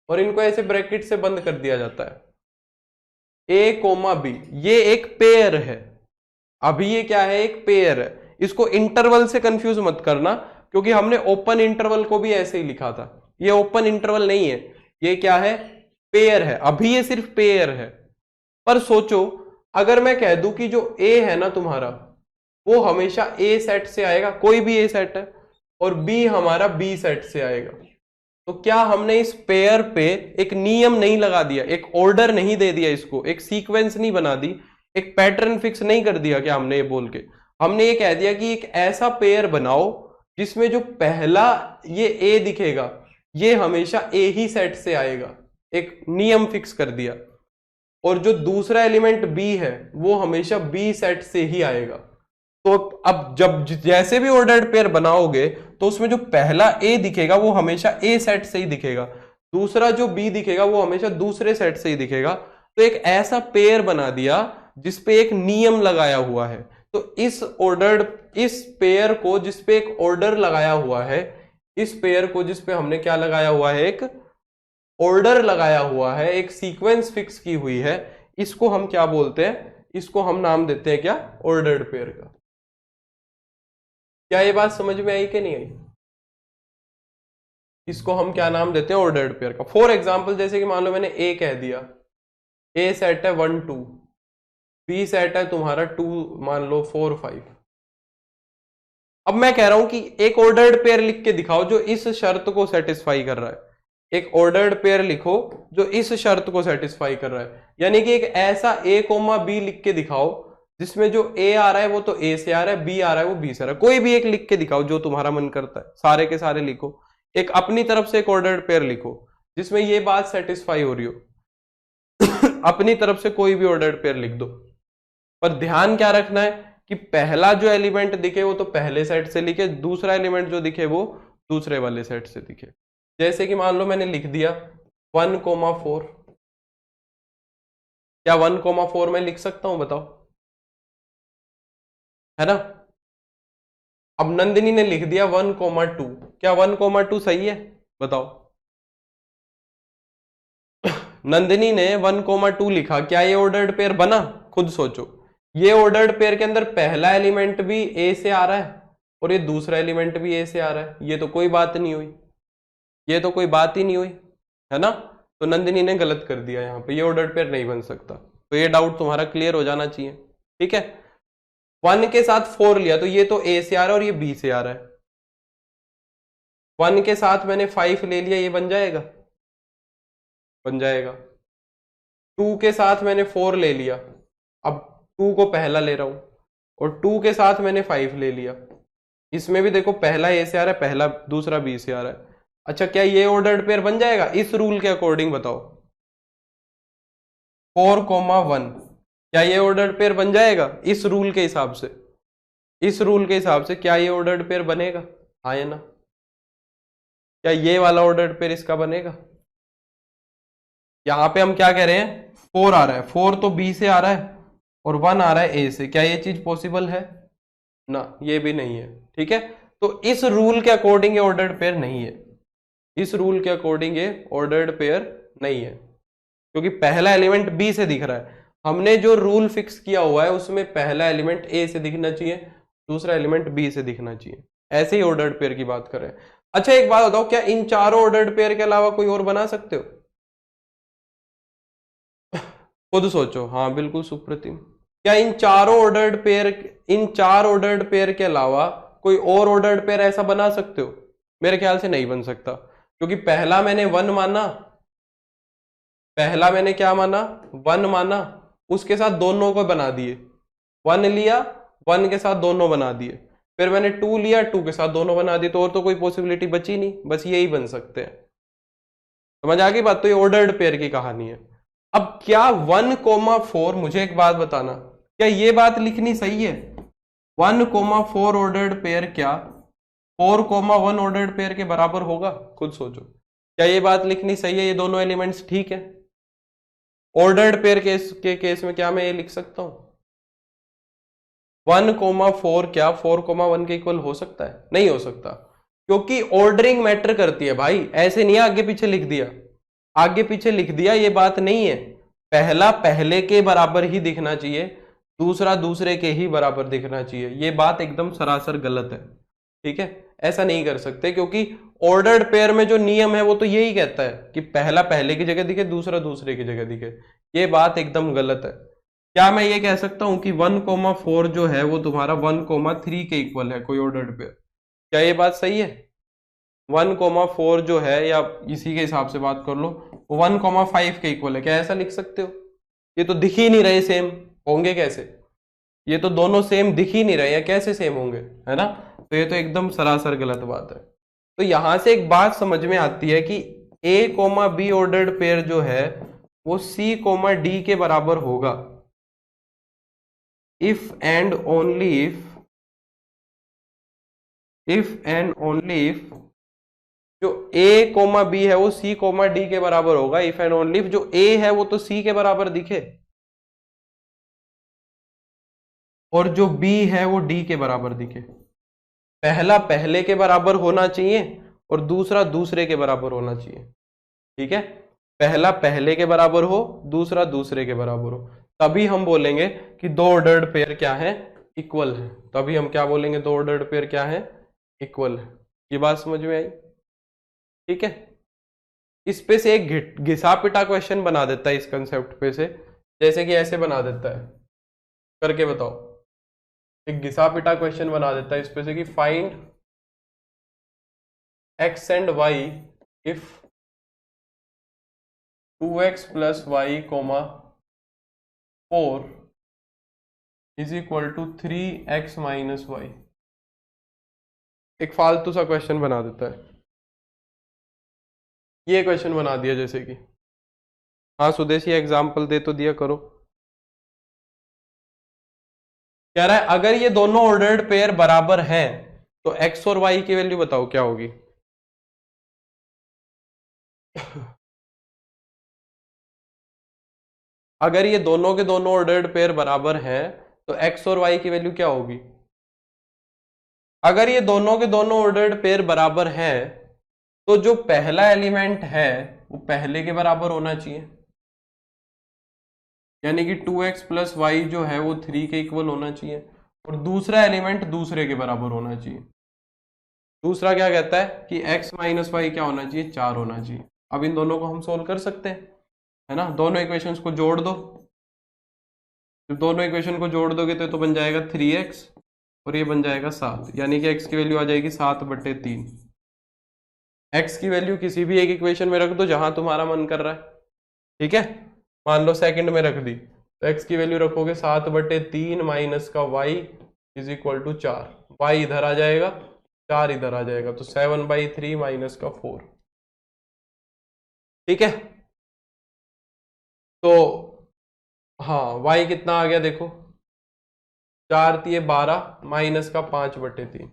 और इनको ऐसे ब्रैकेट से बंद कर दिया जाता है, ए कोमा बी, ये एक पेयर है। अभी ये क्या है, एक पेयर है। इसको इंटरवल से कंफ्यूज मत करना, क्योंकि हमने ओपन इंटरवल को भी ऐसे ही लिखा था। ये ओपन इंटरवल नहीं है, ये क्या है, पेयर है। अभी ये सिर्फ पेयर है। पर सोचो अगर मैं कह दूं कि जो ए है ना तुम्हारा, वो हमेशा ए सेट से आएगा, कोई भी ए सेट है, और बी हमारा बी सेट से आएगा, तो क्या हमने इस पेयर पे एक नियम नहीं लगा दिया, एक ऑर्डर नहीं दे दिया, इसको एक सीक्वेंस नहीं बना दी, एक पैटर्न फिक्स नहीं कर दिया? क्या हमने ये बोल के, हमने ये कह दिया कि एक ऐसा पेयर बनाओ जिसमें जो पहला ये ए दिखेगा ये हमेशा ए ही सेट से आएगा, एक नियम फिक्स कर दिया, और जो दूसरा एलिमेंट बी है वो हमेशा बी सेट से ही आएगा। तो अब जब जैसे भी ऑर्डर्ड पेयर बनाओगे तो उसमें जो पहला ए दिखेगा वो हमेशा ए सेट से ही दिखेगा, दूसरा जो बी दिखेगा वो हमेशा दूसरे सेट से ही दिखेगा। तो एक ऐसा पेयर बना दिया जिसपे एक नियम लगाया हुआ है। तो इस पेयर को जिसपे एक ऑर्डर लगाया हुआ है, इस पेयर को जिसपे हमने क्या लगाया हुआ है, एक ऑर्डर लगाया हुआ है, एक सीक्वेंस फिक्स की हुई है, इसको हम क्या बोलते हैं, इसको हम नाम देते हैं क्या, ऑर्डर्ड पेयर का। क्या ये बात समझ में आई कि नहीं आई? इसको हम क्या नाम देते हैं, ऑर्डर्ड पेयर का। फॉर एग्जांपल जैसे कि मान लो मैंने ए कह दिया, ए सेट है 1 2, बी सेट है तुम्हारा 2 मान लो 4 5। अब मैं कह रहा हूं कि एक ऑर्डर्ड पेयर लिख के दिखाओ जो इस शर्त को सेटिस्फाई कर रहा है, एक ऑर्डर्ड पेयर लिखो जो इस शर्त को सेटिस्फाई कर रहा है। यानी कि एक ऐसा ए कोमा बी लिख के दिखाओ जिसमें जो ए आ रहा है वो तो ए से आ रहा है, बी आ रहा है वो बी से आ रहा है। कोई भी एक लिख के दिखाओ जो तुम्हारा मन करता है, सारे के सारे लिखो, एक अपनी तरफ से एक ऑर्डर्ड पेयर लिखो जिसमें ये बात सेटिस्फाई हो रही हो अपनी तरफ से कोई भी ऑर्डर्ड पेयर लिख दो। पर ध्यान क्या रखना है कि पहला जो एलिमेंट दिखे वो तो पहले सेट से लिखे, दूसरा एलिमेंट जो दिखे वो दूसरे वाले सेट से दिखे। जैसे कि मान लो मैंने लिख दिया 1,4, क्या 1,4 मैं लिख सकता हूं बताओ, है ना। अब नंदिनी ने लिख दिया 1,2, क्या 1,2 सही है बताओ। नंदिनी ने 1,2 लिखा, क्या ये ऑर्डर्ड पेयर बना, खुद सोचो। ये ऑर्डर्ड पेयर के अंदर पहला एलिमेंट भी ए से आ रहा है और ये दूसरा एलिमेंट भी ए से आ रहा है, ये तो कोई बात नहीं हुई, ये तो कोई बात ही नहीं हुई, है ना। तो नंदिनी ने गलत कर दिया यहाँ पे, ये ऑर्डर्ड पेयर नहीं बन सकता। तो ये डाउट तुम्हारा क्लियर हो जाना चाहिए, ठीक है। 1 के साथ 4 लिया तो ये तो ए से आ रहा है और ये बी से आ रहा है। 1 के साथ मैंने 5 ले लिया, ये बन जाएगा, बन जाएगा। 2 के साथ मैंने 4 ले लिया, अब 2 को पहला ले रहा हूं, और 2 के साथ मैंने 5 ले लिया, इसमें भी देखो पहला ए से आ रहा है, पहला दूसरा बी से आ रहा है। अच्छा, क्या ये ऑर्डर्ड पेयर बन जाएगा इस रूल के अकॉर्डिंग बताओ। 4,1, क्या ये ऑर्डर्ड पेयर बन जाएगा इस रूल के हिसाब से, इस रूल के हिसाब से क्या ये ऑर्डर्ड पेयर बनेगा, हाँ या ना। क्या ये वाला ऑर्डर्ड पेयर इसका बनेगा। यहां पे हम क्या कह रहे हैं, 4 आ रहा है, 4 तो बी से आ रहा है और 1 आ रहा है ए से, क्या ये चीज पॉसिबल है ना, ये भी नहीं है, ठीक है। तो इस रूल के अकॉर्डिंग ये ऑर्डर्ड पेयर नहीं है, इस रूल के अकॉर्डिंग ये ऑर्डर्ड पेयर नहीं है, क्योंकि पहला एलिमेंट बी से दिख रहा है। हमने जो रूल फिक्स किया हुआ है उसमें पहला एलिमेंट ए से दिखना चाहिए, दूसरा एलिमेंट बी से दिखना चाहिए, ऐसे ही ऑर्डर्ड पेयर की बात कर रहे हैं। अच्छा एक बात बताओ, क्या इन चारों ऑर्डर्ड पेयर के अलावा कोई और बना सकते हो, खुद सोचो। हाँ बिल्कुल सुप्रतिम, क्या इन चारों ऑर्डर्ड पेयर, इन 4 ऑर्डर्ड पेयर के अलावा कोई और ऑर्डर्ड पेयर ऐसा बना सकते हो। मेरे ख्याल से नहीं बन सकता, क्योंकि पहला मैंने 1 माना, पहला मैंने क्या माना 1 माना, उसके साथ दोनों को बना दिए, 1 लिया 1 के साथ दोनों बना दिए, फिर मैंने 2 लिया 2 के साथ दोनों बना दिए, तो और तो कोई पॉसिबिलिटी बची नहीं, बस यही बन सकते हैं। समझ आ गई बात। तो ये ऑर्डर्ड पेयर की कहानी है। अब क्या 1,4, मुझे एक बात बताना, क्या ये बात लिखनी सही है 1,4 ऑर्डर्ड पेयर क्या 4,1 ऑर्डर्ड पेयर के बराबर होगा, खुद सोचो। क्या ये बात लिखनी सही है, ये दोनों एलिमेंट्स ठीक है। ऑर्डर्ड पेयर के केस में क्या मैं ये लिख सकता हूं 1,4 क्या 4,1 के इक्वल हो सकता है, नहीं हो सकता, क्योंकि ऑर्डरिंग मैटर करती है भाई, ऐसे नहीं आगे पीछे लिख दिया, आगे पीछे लिख दिया ये बात नहीं है। पहला पहले के बराबर ही दिखना चाहिए, दूसरा दूसरे के ही बराबर दिखना चाहिए, ये बात एकदम सरासर गलत है, ठीक है। ऐसा नहीं कर सकते, क्योंकि ऑर्डर्ड पेयर में जो नियम है वो तो यही कहता है कि पहला पहले की जगह दिखे, दूसरा दूसरे की जगह दिखे, ये बात एकदम गलत है। क्या मैं ये कह सकता हूं कि 1,4 जो है वो तुम्हारा 1,3 के इक्वल है कोई ऑर्डर्ड पेयर, क्या ये बात सही है। 1,4 जो है, या इसी के हिसाब से बात कर लो, 1,5 के इक्वल है, क्या ऐसा लिख सकते हो। ये तो दिख ही नहीं रहे सेम, होंगे कैसे, ये तो दोनों सेम दिख ही नहीं रहे हैं, कैसे सेम होंगे, है ना। तो ये तो एकदम सरासर गलत बात है। तो यहां से एक बात समझ में आती है कि A, B ऑर्डर्ड पेयर जो है वो C, D के बराबर होगा if and only if and only if जो A, B है वो C, D के बराबर होगा, इफ एंड ओनली इफ जो A है वो तो C के बराबर दिखे और जो B है वो D के बराबर दिखे। पहला पहले के बराबर होना चाहिए और दूसरा दूसरे के बराबर होना चाहिए, ठीक है। पहला पहले के बराबर हो, दूसरा दूसरे के बराबर हो, तभी हम बोलेंगे कि दो ऑर्डर्ड पेयर क्या है, इक्वल है। तभी हम क्या बोलेंगे, दो ऑर्डर्ड पेयर क्या है, इक्वल है। ये बात समझ में आई, ठीक है। इस पे से एक घिसा पिटा क्वेश्चन बना देता है इस कंसेप्ट पे से, जैसे कि ऐसे बना देता है, करके बताओ। एक घिसा पिटा क्वेश्चन बना देता है इस पे से कि find x and y if 2x plus y 4 is equal to 3x minus y. एक फालतू सा क्वेश्चन बना देता है, ये क्वेश्चन बना दिया जैसे कि, हाँ सुदेशी एग्जाम्पल दे तो दिया करो। कह रहा है अगर ये दोनों ऑर्डर्ड पेयर बराबर हैं तो एक्स और वाई की वैल्यू बताओ क्या होगी। अगर ये दोनों के दोनों ऑर्डर्ड पेयर बराबर हैं तो एक्स और वाई की वैल्यू क्या होगी। अगर ये दोनों के दोनों ऑर्डर्ड पेयर बराबर हैं तो जो पहला एलिमेंट है वो पहले के बराबर होना चाहिए, यानी कि 2x प्लस वाई जो है वो 3 के इक्वल होना चाहिए, और दूसरा एलिमेंट दूसरे के बराबर होना चाहिए। दूसरा क्या कहता है कि x माइनस वाई क्या होना चाहिए, 4 होना चाहिए। अब इन दोनों को हम सोल्व कर सकते हैं, है ना। दोनों इक्वेशंस को जोड़ दो, जब दोनों इक्वेशन को जोड़ दोगे तो बन जाएगा 3x और ये बन जाएगा 7, यानी कि x की वैल्यू आ जाएगी 7/3। x की वैल्यू किसी भी एक इक्वेशन में रख दो जहां तुम्हारा मन कर रहा है, ठीक है। मान लो सेकंड में रख दी तो x की वैल्यू रखोगे 7/3 माइनस का y is equal to 4, y इधर आ जाएगा 4 इधर आ जाएगा, तो 7/3 माइनस का 4, ठीक है। तो हाँ y कितना आ गया देखो, 4×3 = 12 माइनस का 5/3,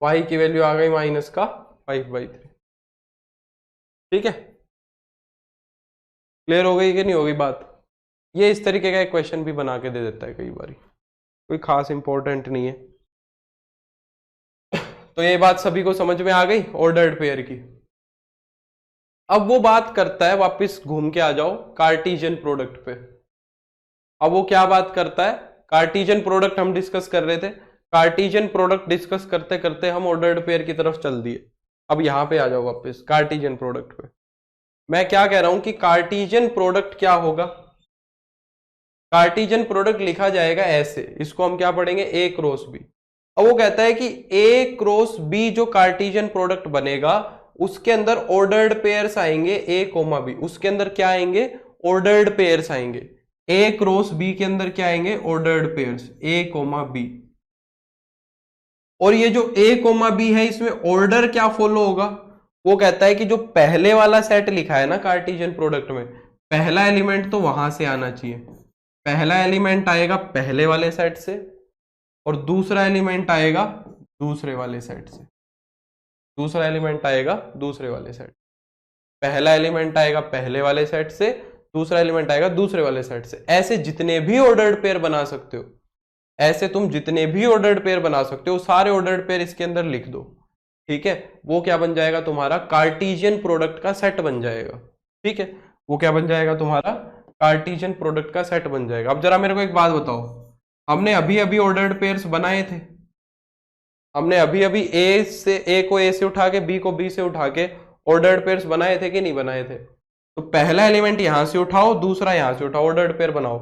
y की वैल्यू आ गई माइनस का 5/3, ठीक है। क्लियर हो गई कि नहीं होगी बात। ये इस तरीके का एक क्वेश्चन भी बना के दे देता है कई बार, कोई खास इंपॉर्टेंट नहीं है। तो ये बात सभी को समझ में आ गई ऑर्डर्ड पेयर की। अब वो बात करता है, वापस घूम के आ जाओ कार्टीजियन प्रोडक्ट पे। अब वो क्या बात करता है, कार्टीजियन प्रोडक्ट हम डिस्कस कर रहे थे, कार्टीजियन प्रोडक्ट डिस्कस करते करते हम ऑर्डर्ड पेयर की तरफ चल दिए। अब यहां पे आ जाओ वापस कार्टीजियन प्रोडक्ट पे। मैं क्या कह रहा हूं कि कार्टीजियन प्रोडक्ट क्या होगा। कार्टीजियन प्रोडक्ट लिखा जाएगा ऐसे, इसको हम क्या पढ़ेंगे, ए क्रॉस बी। अब वो कहता है कि ए क्रॉस बी जो कार्टीजियन प्रोडक्ट बनेगा उसके अंदर ऑर्डर्ड पेयर्स आएंगे ए कोमा बी, उसके अंदर क्या आएंगे, ऑर्डर्ड पेयर्स आएंगे। ए क्रॉस बी के अंदर क्या आएंगे, ऑर्डर्ड पेयर्स ए कोमा बी। और ये जो ए कोमा बी है इसमें ऑर्डर क्या फॉलो होगा, वो कहता है कि जो पहले वाला सेट लिखा है ना कार्टीजियन प्रोडक्ट में, पहला एलिमेंट तो वहां से आना चाहिए। पहला एलिमेंट आएगा पहले वाले सेट से और दूसरा एलिमेंट आएगा दूसरे वाले सेट से। दूसरा एलिमेंट आएगा दूसरे वाले सेट, पहला एलिमेंट आएगा पहले वाले सेट से, दूसरा एलिमेंट आएगा दूसरे वाले सेट से। ऐसे जितने भी ऑर्डर्ड पेयर बना सकते हो, ऐसे तुम जितने भी ऑर्डर्ड पेयर बना सकते हो सारे ऑर्डर्ड पेयर इसके अंदर लिख दो, ठीक है। वो क्या बन जाएगा, तुम्हारा कार्टीजियन प्रोडक्ट का सेट बन जाएगा, ठीक है। वो क्या बन जाएगा, तुम्हारा कार्टीजियन प्रोडक्ट का सेट बन जाएगा। अब जरा मेरे को एक बात बताओ, हमने अभी अभी ऑर्डर्ड पेयर्स बनाए थे, हमने अभी अभी ए को ए से उठा के बी को बी से उठा के ऑर्डर्ड पेयर्स बनाए थे कि नहीं बनाए थे। तो पहला एलिमेंट यहां से उठाओ, दूसरा यहां से उठाओ, ऑर्डर्ड पेयर बनाओ।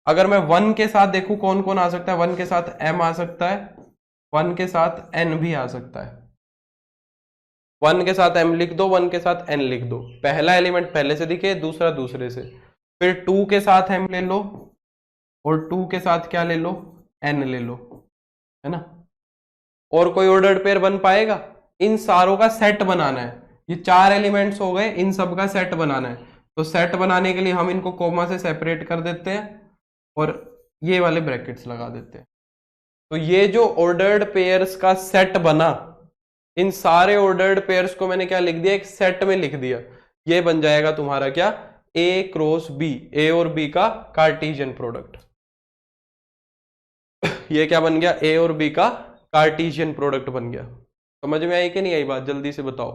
अगर मैं 1 के साथ देखूं कौन कौन आ सकता है, 1 के साथ m आ सकता है, 1 के साथ n भी आ सकता है। 1 के साथ m लिख दो, 1 के साथ n लिख दो। पहला एलिमेंट पहले से दिखे, दूसरा दूसरे से। फिर 2 के साथ m ले लो और 2 के साथ क्या ले लो, n ले लो, है ना। और कोई ऑर्डर्ड पेयर बन पाएगा, इन सारों का सेट बनाना है। ये 4 एलिमेंट्स हो गए, इन सब का सेट बनाना है। तो सेट बनाने के लिए हम इनको कोमा से सेपरेट कर देते हैं और ये वाले ब्रैकेट्स लगा देते हैं। तो ये जो ऑर्डर्ड पेयर्स का सेट बना, इन सारे ऑर्डर्ड पेयर्स को मैंने क्या लिख दिया, एक सेट में लिख दिया। ये बन जाएगा तुम्हारा क्या, ए क्रॉस बी, ए और बी का कार्टीजियन प्रोडक्ट। ये क्या बन गया, ए और बी का कार्टीजियन प्रोडक्ट बन गया। समझ में आई कि नहीं आई बात, जल्दी से बताओ।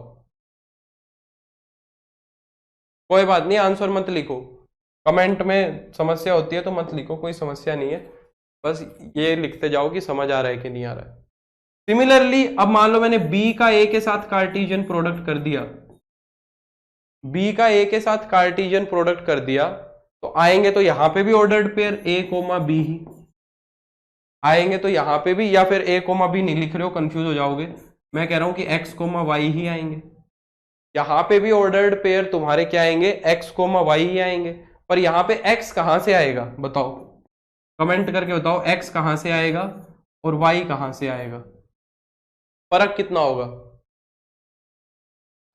कोई बात नहीं, आंसर मत लिखो, कमेंट में समस्या होती है तो मत लिखो, कोई समस्या नहीं है, बस ये लिखते जाओ कि समझ आ रहा है कि नहीं आ रहा है। सिमिलरली अब मान लो मैंने बी का ए के साथ कार्टीजियन प्रोडक्ट कर दिया, बी का ए के साथ कार्टीजियन प्रोडक्ट कर दिया, तो आएंगे तो यहां पे भी ordered pair A comma B ही आएंगे, तो यहां पे भी, या फिर ए कोमा बी नहीं लिख रहे हो कंफ्यूज हो जाओगे, मैं कह रहा हूं कि एक्स कोमा वाई ही आएंगे। यहां पे भी ऑर्डर्ड पेयर तुम्हारे क्या आएंगे, एक्स कोमा वाई ही आएंगे। पर यहां पे एक्स कहां से आएगा बताओ, कमेंट करके बताओ, एक्स कहां से आएगा और वाई कहां से आएगा, फर्क कितना होगा।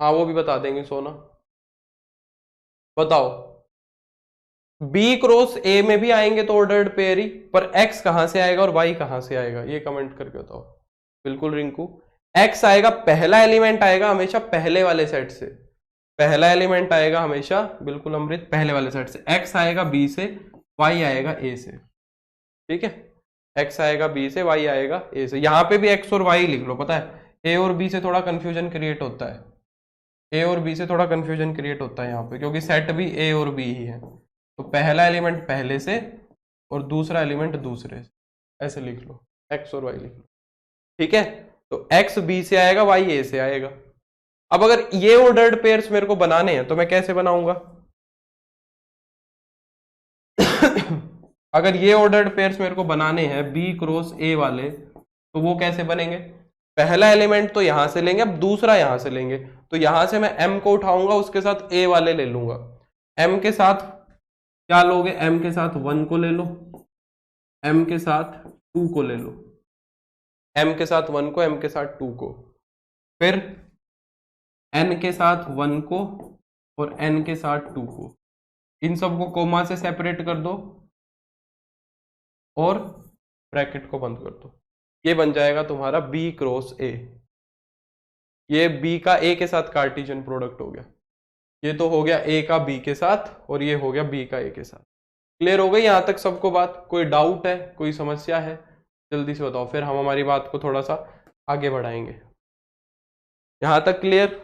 हाँ वो भी बता देंगे सोना, बताओ। बी क्रॉस ए में भी आएंगे तो ऑर्डर्ड पेयर ही, पर एक्स कहां से आएगा और वाई कहां से आएगा, ये कमेंट करके बताओ। बिल्कुल रिंकू, एक्स आएगा, पहला एलिमेंट आएगा हमेशा पहले वाले सेट से, पहला एलिमेंट आएगा हमेशा, बिल्कुल अमृत, पहले वाले सेट से। एक्स आएगा बी से, वाई आएगा ए से, ठीक है, एक्स आएगा बी से, वाई आएगा ए से। यहां पे भी एक्स और वाई लिख लो, पता है ए और बी से थोड़ा कंफ्यूजन क्रिएट होता है, ए और बी से थोड़ा कंफ्यूजन क्रिएट होता है यहाँ पे, क्योंकि सेट भी ए और बी ही है। तो पहला एलिमेंट पहले से और दूसरा एलिमेंट दूसरे से, ऐसे लिख लो, एक्स और वाई लिख लो, ठीक है। तो एक्स बी से आएगा, वाई ए से आएगा। अब अगर ये ऑर्डर्ड पेयर्स मेरे को बनाने हैं तो मैं कैसे बनाऊंगा? अगर ये ऑर्डर्ड पेयर्स मेरे को बनाने हैं बी क्रॉस ए वाले, तो वो कैसे बनेंगे? पहला एलिमेंट तो यहां से लेंगे, अब दूसरा यहां से लेंगे, तो यहां से मैं m को उठाऊंगा, उसके साथ a वाले ले लूंगा। m के साथ क्या लोगे? m के साथ 1 को ले लो, m के साथ 2 को ले लो, m के साथ 1 को, m के साथ 2 को, फिर n के साथ 1 को और n के साथ 2 को, इन सबको कोमा से सेपरेट कर दो और ब्रैकेट को बंद कर दो। ये बन जाएगा तुम्हारा b क्रॉस a। ये b का a के साथ कार्टेशियन प्रोडक्ट हो गया, ये तो हो गया a का b के साथ, और ये हो गया b का a के साथ। क्लियर हो गई यहां तक सबको बात? कोई डाउट है, कोई समस्या है, जल्दी से बताओ, फिर हम हमारी बात को थोड़ा सा आगे बढ़ाएंगे। यहां तक क्लियर?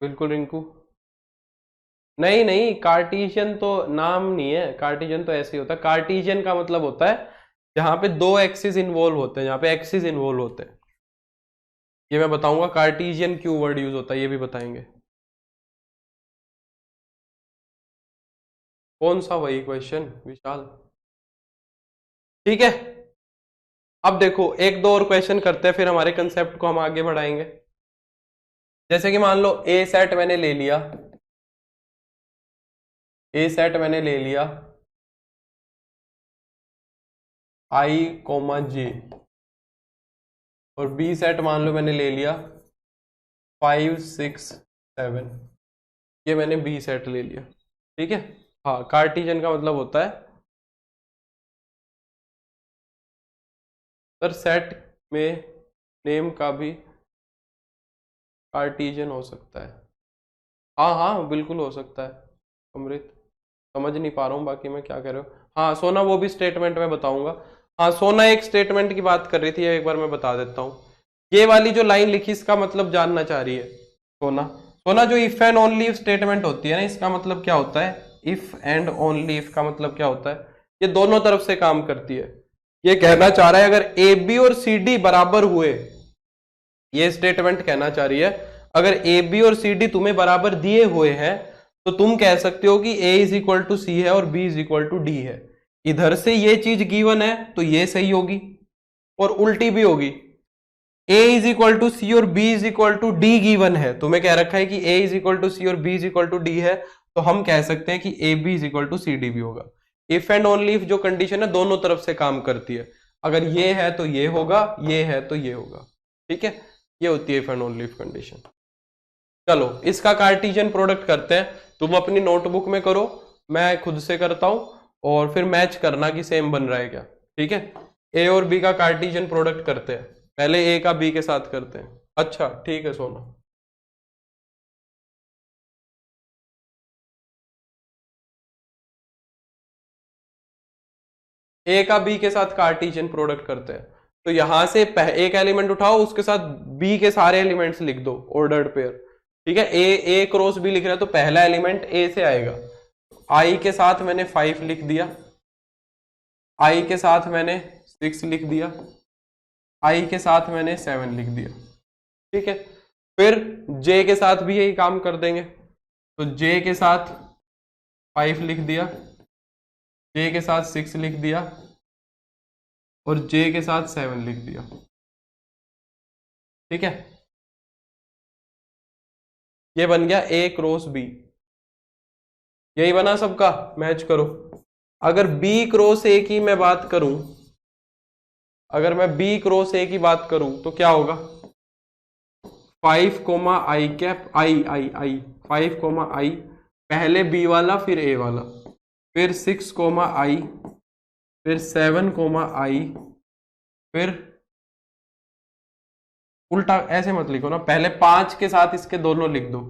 बिल्कुल रिंकू, नहीं नहीं, कार्टेशियन तो नाम नहीं है, कार्टेशियन तो ऐसे ही होता है। कार्टेशियन का मतलब होता है जहां पे दो एक्सिस इन्वॉल्व होते हैं, जहां पे एक्सिस इन्वॉल्व होते हैं। ये मैं बताऊंगा कार्टेशियन क्यों वर्ड यूज होता है, ये भी बताएंगे। कौन सा? वही क्वेश्चन विशाल, ठीक है। अब देखो एक दो और क्वेश्चन करते हैं, फिर हमारे कंसेप्ट को हम आगे बढ़ाएंगे। जैसे कि मान लो ए सेट मैंने ले लिया, ए सेट मैंने ले लिया आई कोमा जे, और बी सेट मान लो मैंने ले लिया 5 6 7, ये मैंने बी सेट ले लिया, ठीक है। हाँ, कार्टेशियन का मतलब होता है सर सेट में नेम का भी कार्टेशियन हो सकता है। हाँ हाँ बिल्कुल हो सकता है अमृत, समझ नहीं पा रहा हूँ बाकी मैं क्या कह रहे हो। हाँ सोना, वो भी स्टेटमेंट में बताऊंगा। हाँ सोना एक स्टेटमेंट की बात कर रही थी, एक बार मैं बता देता हूँ। ये वाली जो लाइन लिखी इसका मतलब जानना चाह रही है सोना। सोना, जो if and only if statement होती है ना, इसका मतलब क्या होता है? इफ एंड ओनली इफ का मतलब क्या होता है? ये दोनों तरफ से काम करती है। ये कहना चाह रहा है अगर ए बी और सी डी बराबर हुए, ये स्टेटमेंट कहना चाह रही है अगर ए बी और सी डी तुम्हें बराबर दिए हुए हैं तो तुम कह सकते हो कि A is equal to C है और B is equal to D है। इधर से ये चीज गिवन है तो ये सही होगी, और उल्टी भी होगी। A is equal to C और B is equal to D given है, तुम्हें कह रखा है कि A is equal to C और B is equal to D है, तो हम कह सकते हैं कि A B is equal to C D भी होगा। इफ एंड ओनली इफ जो कंडीशन है दोनों तरफ से काम करती है, अगर ये है तो ये होगा, ये है तो ये होगा, ठीक है। ये होती है if and only if condition. चलो इसका कार्टेशियन प्रोडक्ट करते हैं, तुम अपनी नोटबुक में करो, मैं खुद से करता हूं, और फिर मैच करना कि सेम बन रहा है क्या, ठीक है। ए और बी का कार्टेशियन प्रोडक्ट करते हैं, पहले ए का बी के साथ करते हैं। अच्छा ठीक है सोना, ए का बी के साथ कार्टेशियन प्रोडक्ट करते हैं, तो यहां से एक एलिमेंट उठाओ, उसके साथ बी के सारे एलिमेंट्स लिख दो, ऑर्डर्ड पेयर, ठीक है। ए क्रॉस बी लिख रहा है तो पहला एलिमेंट ए से आएगा। आई के साथ मैंने 5 लिख दिया, आई के साथ मैंने 6 लिख दिया, आई के साथ मैंने 7 लिख दिया, ठीक है। फिर जे के साथ भी यही काम कर देंगे, तो जे के साथ 5 लिख दिया, जे के साथ 6 लिख दिया, और जे के साथ 7 लिख दिया। ठीक है, ये बन गया ए क्रॉस बी। यही बना सबका, मैच करो। अगर बी क्रॉस ए की मैं बात करूं, अगर मैं बी क्रॉस ए की बात करूं तो क्या होगा? 5 कोमा आई कैप आई आई आई 5 कोमा आई, पहले बी वाला फिर ए वाला, फिर 6 कोमा आई, फिर 7 कोमा आई, फिर उल्टा ऐसे मत लिखो ना, पहले 5 के साथ इसके दोनों लिख दो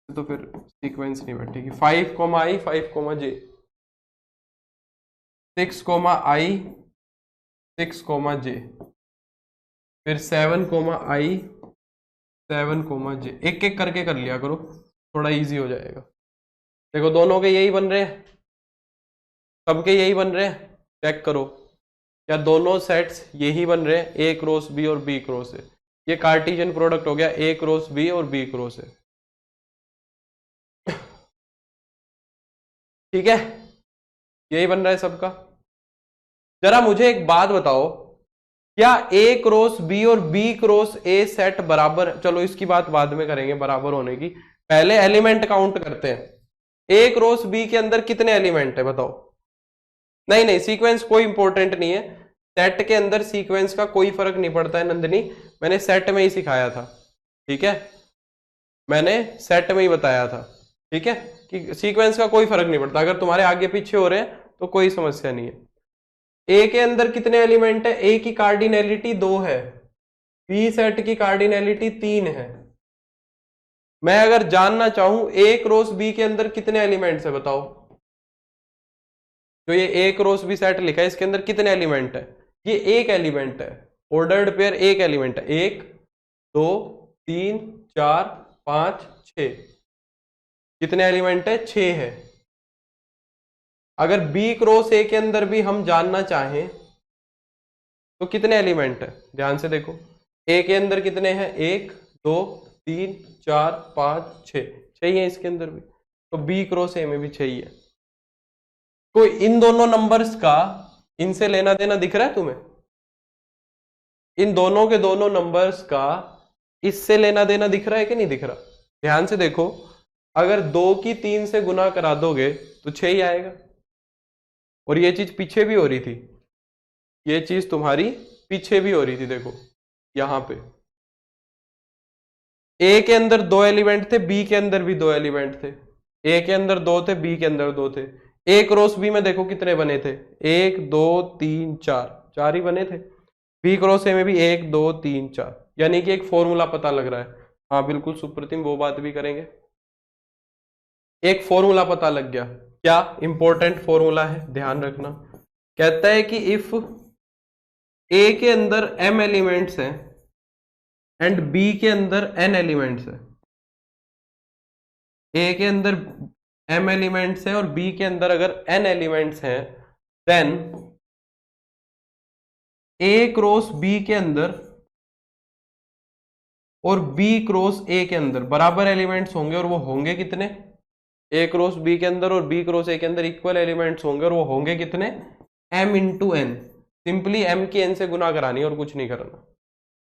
तो फिर सीक्वेंस नहीं बैठेगी। 5 कोमा आई 5 कोमा जे, 6 कोमा आई 6 कोमा जे, फिर 7 कोमा आई 7 कोमा जे। एक एक करके कर लिया करो, थोड़ा इजी हो जाएगा। देखो दोनों के यही बन रहे हैं, सबके यही बन रहे हैं, चेक करो क्या दोनों सेट्स यही बन रहे हैं, ए क्रॉस बी और बी क्रॉस ए। ये कार्टेशियन प्रोडक्ट हो गया ए क्रॉस बी और बी क्रॉस ए। ठीक है, यही बन रहा है सबका। जरा मुझे एक बात बताओ, क्या ए क्रॉस बी और बी क्रॉस ए सेट बराबर, चलो इसकी बात बाद में करेंगे बराबर होने की, पहले एलिमेंट काउंट करते हैं। ए क्रॉस बी के अंदर कितने एलिमेंट है बताओ? नहीं नहीं, सीक्वेंस कोई इंपॉर्टेंट नहीं है, सेट के अंदर सीक्वेंस का कोई फर्क नहीं पड़ता है नंदिनी, मैंने सेट में ही सिखाया था। ठीक है, मैंने सेट में ही बताया था। ठीक है, कि सीक्वेंस का कोई फर्क नहीं पड़ता, अगर तुम्हारे आगे पीछे हो रहे हैं तो कोई समस्या नहीं है। ए के अंदर कितने एलिमेंट है? ए की कार्डिनैलिटी 2 है, बी सेट की कार्डिनैलिटी 3 है। मैं अगर जानना चाहूं ए क्रॉस बी के अंदर कितने एलिमेंट्स है बताओ? जो ये ए क्रॉस बी सेट लिखा है इसके अंदर कितने एलिमेंट है? ये एक एलिमेंट है, ऑर्डर्ड पेयर एक एलिमेंट है, 1 2 3 4 5 6। कितने एलिमेंट है? 6 है। अगर बी क्रॉस ए के अंदर भी हम जानना चाहें तो कितने एलिमेंट है? ध्यान से देखो, ए के अंदर कितने हैं? 1 2 3 4 5 6, 6 है इसके अंदर भी, तो बी क्रॉस ए में भी 6 है। कोई इन दोनों नंबर्स का इनसे लेना देना दिख रहा है तुम्हें? इन दोनों के दोनों नंबर्स का इससे लेना देना दिख रहा है कि नहीं दिख रहा? ध्यान से देखो, अगर 2 की 3 से गुना करा दोगे तो 6 ही आएगा। और ये चीज पीछे भी हो रही थी, ये चीज तुम्हारी पीछे भी हो रही थी। देखो यहां पे ए के अंदर 2 एलिमेंट थे, बी के अंदर भी 2 एलिमेंट थे। ए के अंदर 2 थे, बी के अंदर 2 थे। ए क्रॉस बी में देखो कितने बने थे? 1 2 3 4, 4 ही बने थे। बी क्रॉस ए में भी 1 2 3 4, यानी कि एक फॉर्मूला पता लग रहा है। हाँ बिल्कुल सुप्रतिम, वो बात भी करेंगे। एक फॉर्मूला पता लग गया, क्या इंपॉर्टेंट फॉर्मूला है, ध्यान रखना। कहता है कि इफ ए के अंदर m एलिमेंट्स हैं एंड बी के अंदर n एलिमेंट्स है, ए के अंदर m एलिमेंट्स है और बी के अंदर अगर n एलिमेंट्स हैं, देन ए क्रॉस बी के अंदर और बी क्रॉस ए के अंदर बराबर एलिमेंट्स होंगे, और वो होंगे कितने? ए क्रॉस बी के अंदर और बी क्रॉस ए के अंदर इक्वल एलिमेंट्स होंगे, और वो होंगे कितने? m into n. Simply m की n से गुना करानी है और कुछ नहीं करना।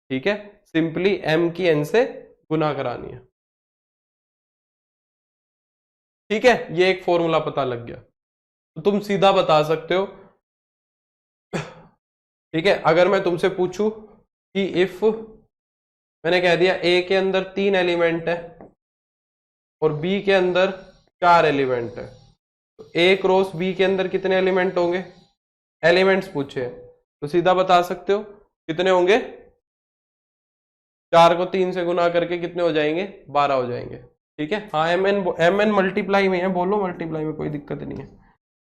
ठीक है, सिंपली m की n से गुना करानी है। ठीक है, ये एक फॉर्मूला पता लग गया, तो तुम सीधा बता सकते हो। ठीक है, अगर मैं तुमसे पूछूं कि इफ, मैंने कह दिया ए के अंदर 3 एलिमेंट है और बी के अंदर 4 एलिमेंट है, तो ए क्रॉस बी के अंदर कितने एलिमेंट होंगे? एलिमेंट्स पूछे तो सीधा बता सकते हो कितने होंगे? 4 को 3 से गुना करके कितने हो जाएंगे? 12 हो जाएंगे। ठीक है, हाँ एम एन मल्टीप्लाई में है, बोलो मल्टीप्लाई में कोई दिक्कत नहीं है।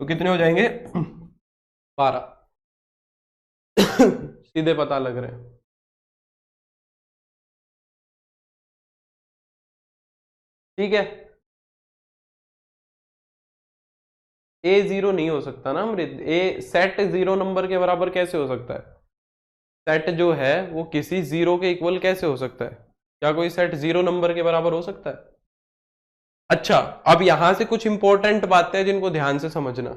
तो कितने हो जाएंगे? 12। सीधे पता लग रहे हैं। ठीक है, ए 0 नहीं हो सकता ना अमृत, ए सेट 0 नंबर के बराबर कैसे हो सकता है? सेट जो है वो किसी 0 के इक्वल कैसे हो सकता है? क्या कोई सेट 0 नंबर के बराबर हो सकता है? अच्छा, अब यहां से कुछ इंपॉर्टेंट बातें हैं जिनको ध्यान से समझना।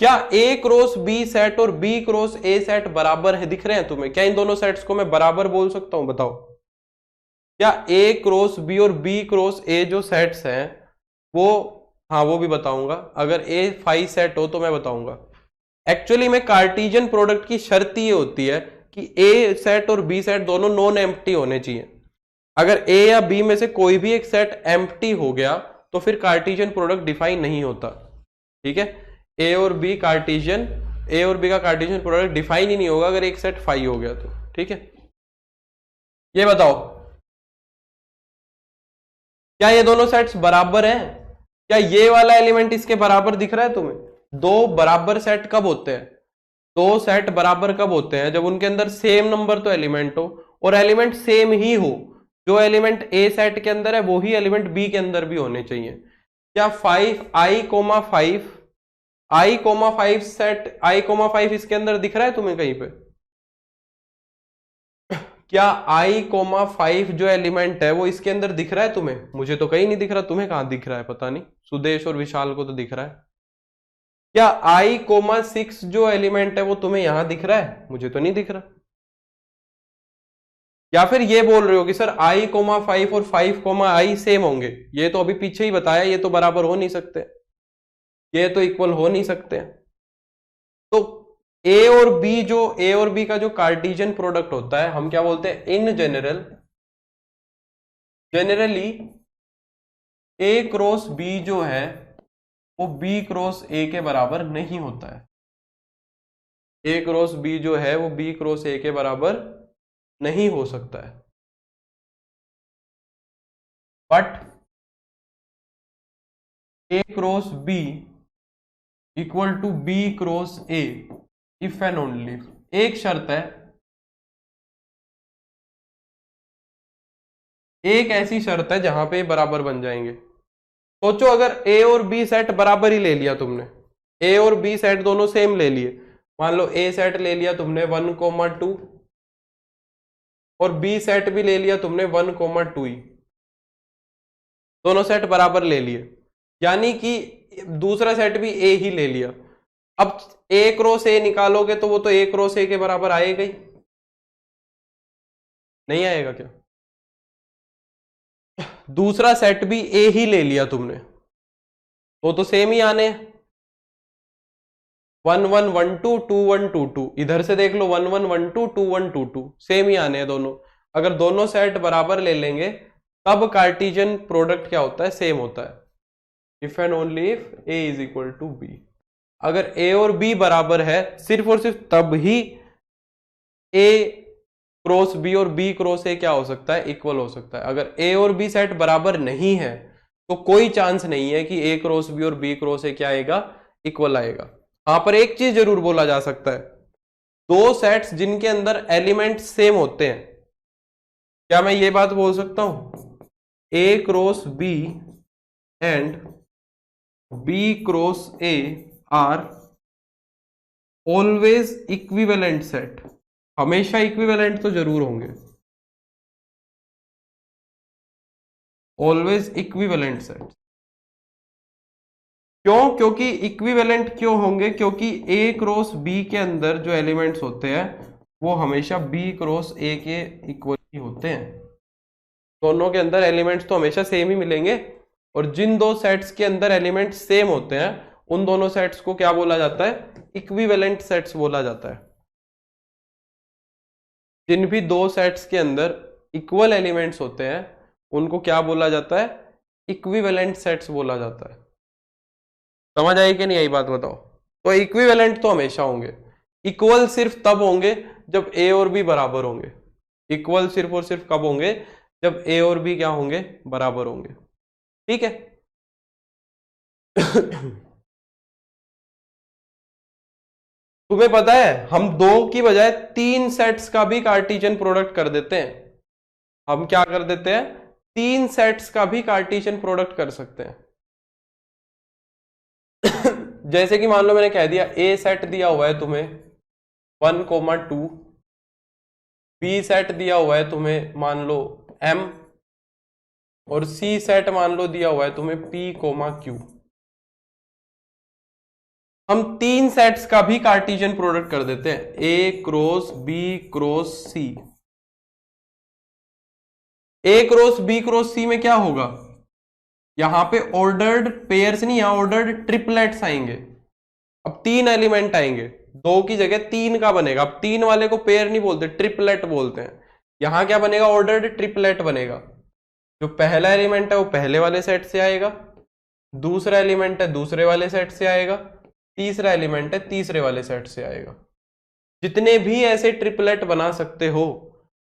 क्या ए क्रॉस बी सेट और बी क्रॉस ए सेट बराबर है, दिख रहे हैं तुम्हें? क्या इन दोनों सेट्स को मैं बराबर बोल सकता हूं? बताओ। क्या ए क्रॉस बी और बी क्रॉस ए जो सेट्स हैं वो, हाँ वो भी बताऊंगा। अगर ए फाई सेट हो तो मैं बताऊंगा। एक्चुअली में कार्टेशियन प्रोडक्ट की शर्त ये होती है कि ए सेट और बी सेट दोनों नॉन एम्प्टी होने चाहिए। अगर ए या बी में से कोई भी एक सेट एम्प्टी हो गया तो फिर कार्टेशियन प्रोडक्ट डिफाइन नहीं होता। ठीक है, ए और बी का कार्टेशियन प्रोडक्ट डिफाइन ही नहीं होगा अगर एक सेट फाई हो गया तो। ठीक है, ये बताओ क्या ये दोनों सेट्स बराबर हैं? क्या ये वाला एलिमेंट इसके बराबर दिख रहा है तुम्हें? दो बराबर सेट कब होते हैं? दो सेट बराबर कब होते हैं? जब उनके अंदर सेम नंबर तो एलिमेंट हो, और एलिमेंट सेम ही हो। जो एलिमेंट ए सेट के अंदर है वो ही एलिमेंट बी के अंदर भी होने चाहिए। क्या 5 सेट I,5 इसके अंदर दिख रहा है तुम्हें कहीं पे? क्या I,5 जो एलिमेंट है वो इसके अंदर दिख रहा है तुम्हें? मुझे तो कहीं नहीं दिख रहा, तुम्हें कहां दिख रहा है पता नहीं। सुदेश और विशाल को तो दिख रहा है। क्या I,6 जो एलिमेंट है वो तुम्हें यहां दिख रहा है? मुझे तो नहीं दिख रहा। या फिर ये बोल रहे हो कि सर I,5 और 5,I सेम होंगे? ये तो अभी पीछे ही बताया, ये तो बराबर हो नहीं सकते, ये तो इक्वल हो नहीं सकते। तो ए और बी का जो कार्टेशियन प्रोडक्ट होता है हम क्या बोलते हैं? In generally A cross B जो है वो बी क्रॉस ए के बराबर नहीं होता है। ए क्रॉस बी जो है वो बी क्रॉस ए के बराबर नहीं हो सकता है। But A cross B equal to B cross A if and only, एक शर्त है, एक ऐसी शर्त है जहां पे बराबर बन जाएंगे। सोचो अगर ए और बी सेट बराबर ही ले लिया तुमने, ए और बी सेट दोनों सेम ले लिए, मान लो ए सेट ले लिया तुमने 1,2 और बी सेट भी ले लिया तुमने 1,2 ही, दोनों सेट बराबर ले लिए, यानी कि दूसरा सेट भी ए ही ले लिया। अब ए क्रॉस ए निकालोगे तो वो तो ए क्रॉस ए के बराबर आएगा ही, नहीं आएगा क्या? दूसरा सेट भी ए ही ले लिया तुमने, तो सेम ही आने 1,1,1,2 2,1,2,2, इधर से देख लो 1,1,1,2 2,1,2,2 सेम ही आने हैं दोनों। अगर दोनों सेट बराबर ले लेंगे तब कार्टेशियन प्रोडक्ट क्या होता है? सेम होता है। If and only if A is equal to B. अगर ए और बी बराबर है सिर्फ और सिर्फ तब ही ए क्रॉस बी और बी क्रॉस ए क्या हो सकता है? इक्वल हो सकता है। अगर ए और बी सेट बराबर नहीं है तो कोई चांस नहीं है कि ए क्रॉस बी और बी क्रॉस ए क्या आएगा? इक्वल आएगा। यहां पर एक चीज जरूर बोला जा सकता है, दो सेट्स जिनके अंदर एलिमेंट सेम होते हैं, क्या मैं ये बात बोल सकता हूं A cross B and B cross A are always equivalent set? हमेशा इक्विवेलेंट तो जरूर होंगे, ऑलवेज इक्विवेलेंट सेट। क्यों? क्योंकि इक्विवेलेंट क्यों होंगे? क्योंकि ए क्रॉस बी के अंदर जो एलिमेंट्स होते हैं वो हमेशा बी क्रॉस ए के इक्वल ही होते हैं। दोनों के अंदर एलिमेंट्स तो हमेशा सेम ही मिलेंगे, और जिन दो सेट्स के अंदर एलिमेंट्स सेम होते हैं उन दोनों सेट्स को क्या बोला जाता है? इक्विवेलेंट सेट्स बोला जाता है। जिन भी दो सेट्स के अंदर इक्वल एलिमेंट्स होते हैं उनको क्या बोला जाता है? इक्विवेलेंट सेट्स बोला जाता है। समझ आई कि नहीं आई बात? बताओ। तो इक्विवेलेंट तो हमेशा होंगे, इक्वल सिर्फ तब होंगे जब ए और बी बराबर होंगे। इक्वल सिर्फ और सिर्फ कब होंगे? जब ए और बी क्या होंगे? बराबर होंगे। ठीक है। तुम्हें पता है हम दो की बजाय 3 सेट्स का भी कार्टेशियन प्रोडक्ट कर देते हैं। हम क्या कर देते हैं? 3 सेट्स का भी कार्टेशियन प्रोडक्ट कर सकते हैं। जैसे कि मान लो मैंने कह दिया ए सेट दिया हुआ है तुम्हें 1,2, बी सेट दिया हुआ है तुम्हें मान लो m, और सी सेट मान लो दिया हुआ है तुम्हें p, q। हम 3 सेट्स का भी कार्टेशियन प्रोडक्ट कर देते हैं, ए क्रॉस बी क्रॉस सी। ए क्रॉस बी क्रॉस सी में क्या होगा, यहां पे ऑर्डर्ड पेयर्स नहीं, यहां ऑर्डर्ड ट्रिपलेट्स आएंगे। अब 3 एलिमेंट आएंगे, 2 की जगह 3 का बनेगा। अब 3 वाले को पेयर नहीं बोलते, ट्रिपलेट बोलते हैं। यहां क्या बनेगा, ऑर्डर्ड ट्रिपलेट बनेगा। जो पहला एलिमेंट है वो पहले वाले सेट से आएगा, दूसरा एलिमेंट है दूसरे वाले सेट से आएगा, तीसरा एलिमेंट है तीसरे वाले सेट से आएगा। जितने भी ऐसे ट्रिपलेट बना सकते हो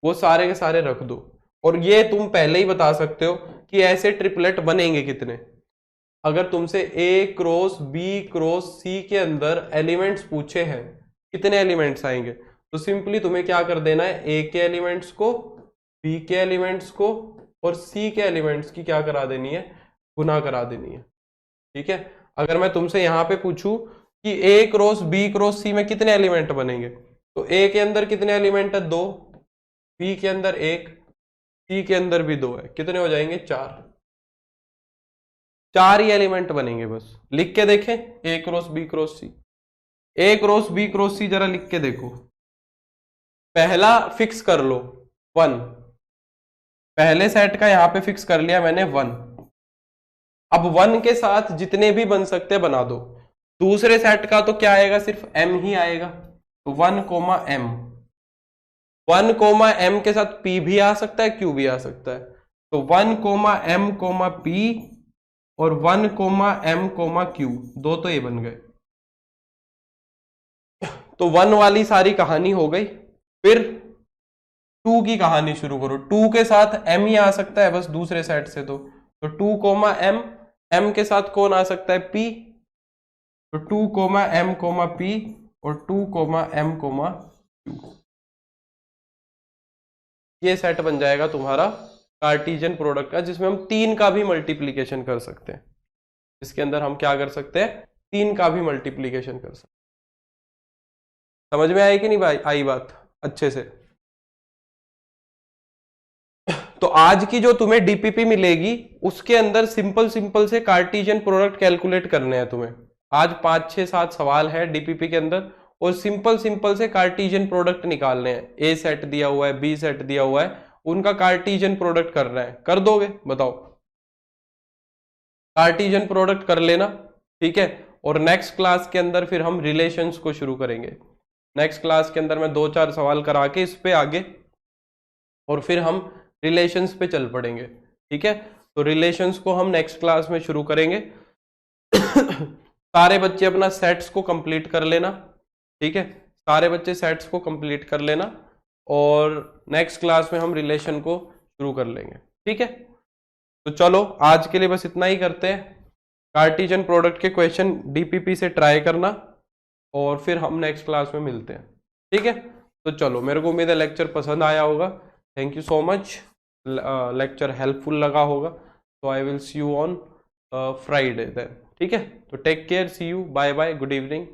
वो सारे के सारे रख दो, और ये तुम पहले ही बता सकते हो कि ऐसे ट्रिपलेट बनेंगे कितने। अगर तुमसे ए क्रॉस बी क्रॉस सी के अंदर एलिमेंट्स पूछे हैं, कितने एलिमेंट्स आएंगे, तो सिंपली तुम्हें क्या कर देना है, ए के एलिमेंट्स को, बी के एलिमेंट्स को और सी के एलिमेंट्स की क्या करा देनी है, गुना करा देनी है। ठीक है। अगर मैं तुमसे यहां पे पूछूं कि ए क्रॉस बी क्रॉस सी में कितने एलिमेंट बनेंगे, तो ए के अंदर कितने एलिमेंट है, 2, बी के अंदर 1, सी के अंदर भी 2 है, कितने हो जाएंगे, 4 ही एलिमेंट बनेंगे बस। लिख के देखें, ए क्रॉस बी क्रॉस सी, ए क्रॉस बी क्रॉस सी जरा लिख के देखो। पहला फिक्स कर लो 1, पहले सेट का यहां पे फिक्स कर लिया मैंने 1। अब 1 के साथ जितने भी बन सकते बना दो। दूसरे सेट का तो क्या आएगा, सिर्फ m ही आएगा, तो 1 m, 1 m के साथ p भी आ सकता है, q भी आ सकता है, तो 1 m p और 1 m q, 2 तो ये बन गए। तो 1 वाली सारी कहानी हो गई। फिर 2 की कहानी शुरू करो। 2 के साथ m ही आ सकता है बस दूसरे सेट से, तो 2 m के साथ कौन आ सकता है, p, तो 2 m p और 2 m q, ये सेट बन जाएगा तुम्हारा कार्टेशियन प्रोडक्ट का, जिसमें हम 3 का भी मल्टीप्लीकेशन कर सकते हैं। इसके अंदर हम क्या कर सकते हैं, 3 का भी मल्टीप्लीकेशन कर सकते हैं। समझ में आई कि नहीं भाई, आई बात अच्छे से। तो आज की जो तुम्हें डीपीपी मिलेगी उसके अंदर सिंपल सिंपल से कार्टेशियन प्रोडक्ट कैलकुलेट करने हैं तुम्हें। आज 5, 6, 7 सवाल है डीपीपी के अंदर, और सिंपल सिंपल से कार्टेशियन प्रोडक्ट निकालने हैं। ए सेट दिया हुआ है, बी सेट दिया हुआ है, उनका कार्टेशियन प्रोडक्ट करना है। कर दोगे, बताओ, कार्टेशियन प्रोडक्ट कर लेना। ठीक है। और नेक्स्ट क्लास के अंदर फिर हम रिलेशंस को शुरू करेंगे। नेक्स्ट क्लास के अंदर मैं 2-4 सवाल करा के इस पे आगे, और फिर हम रिलेशंस पे चल पड़ेंगे। ठीक है। तो रिलेशंस को हम नेक्स्ट क्लास में शुरू करेंगे। सारे बच्चे अपना सेट्स को कंप्लीट कर लेना। ठीक है, सारे बच्चे सेट्स को कंप्लीट कर लेना, और नेक्स्ट क्लास में हम रिलेशन को शुरू कर लेंगे। ठीक है। तो चलो आज के लिए बस इतना ही करते हैं। कार्टेशियन प्रोडक्ट के क्वेश्चन डीपीपी से ट्राई करना, और फिर हम नेक्स्ट क्लास में मिलते हैं। ठीक है। तो चलो, मेरे को उम्मीद है लेक्चर पसंद आया होगा। Thank you so much. Lecture helpful लगा होगा, तो I will see you on Friday then. ठीक है। तो take care, see you, bye bye, good evening.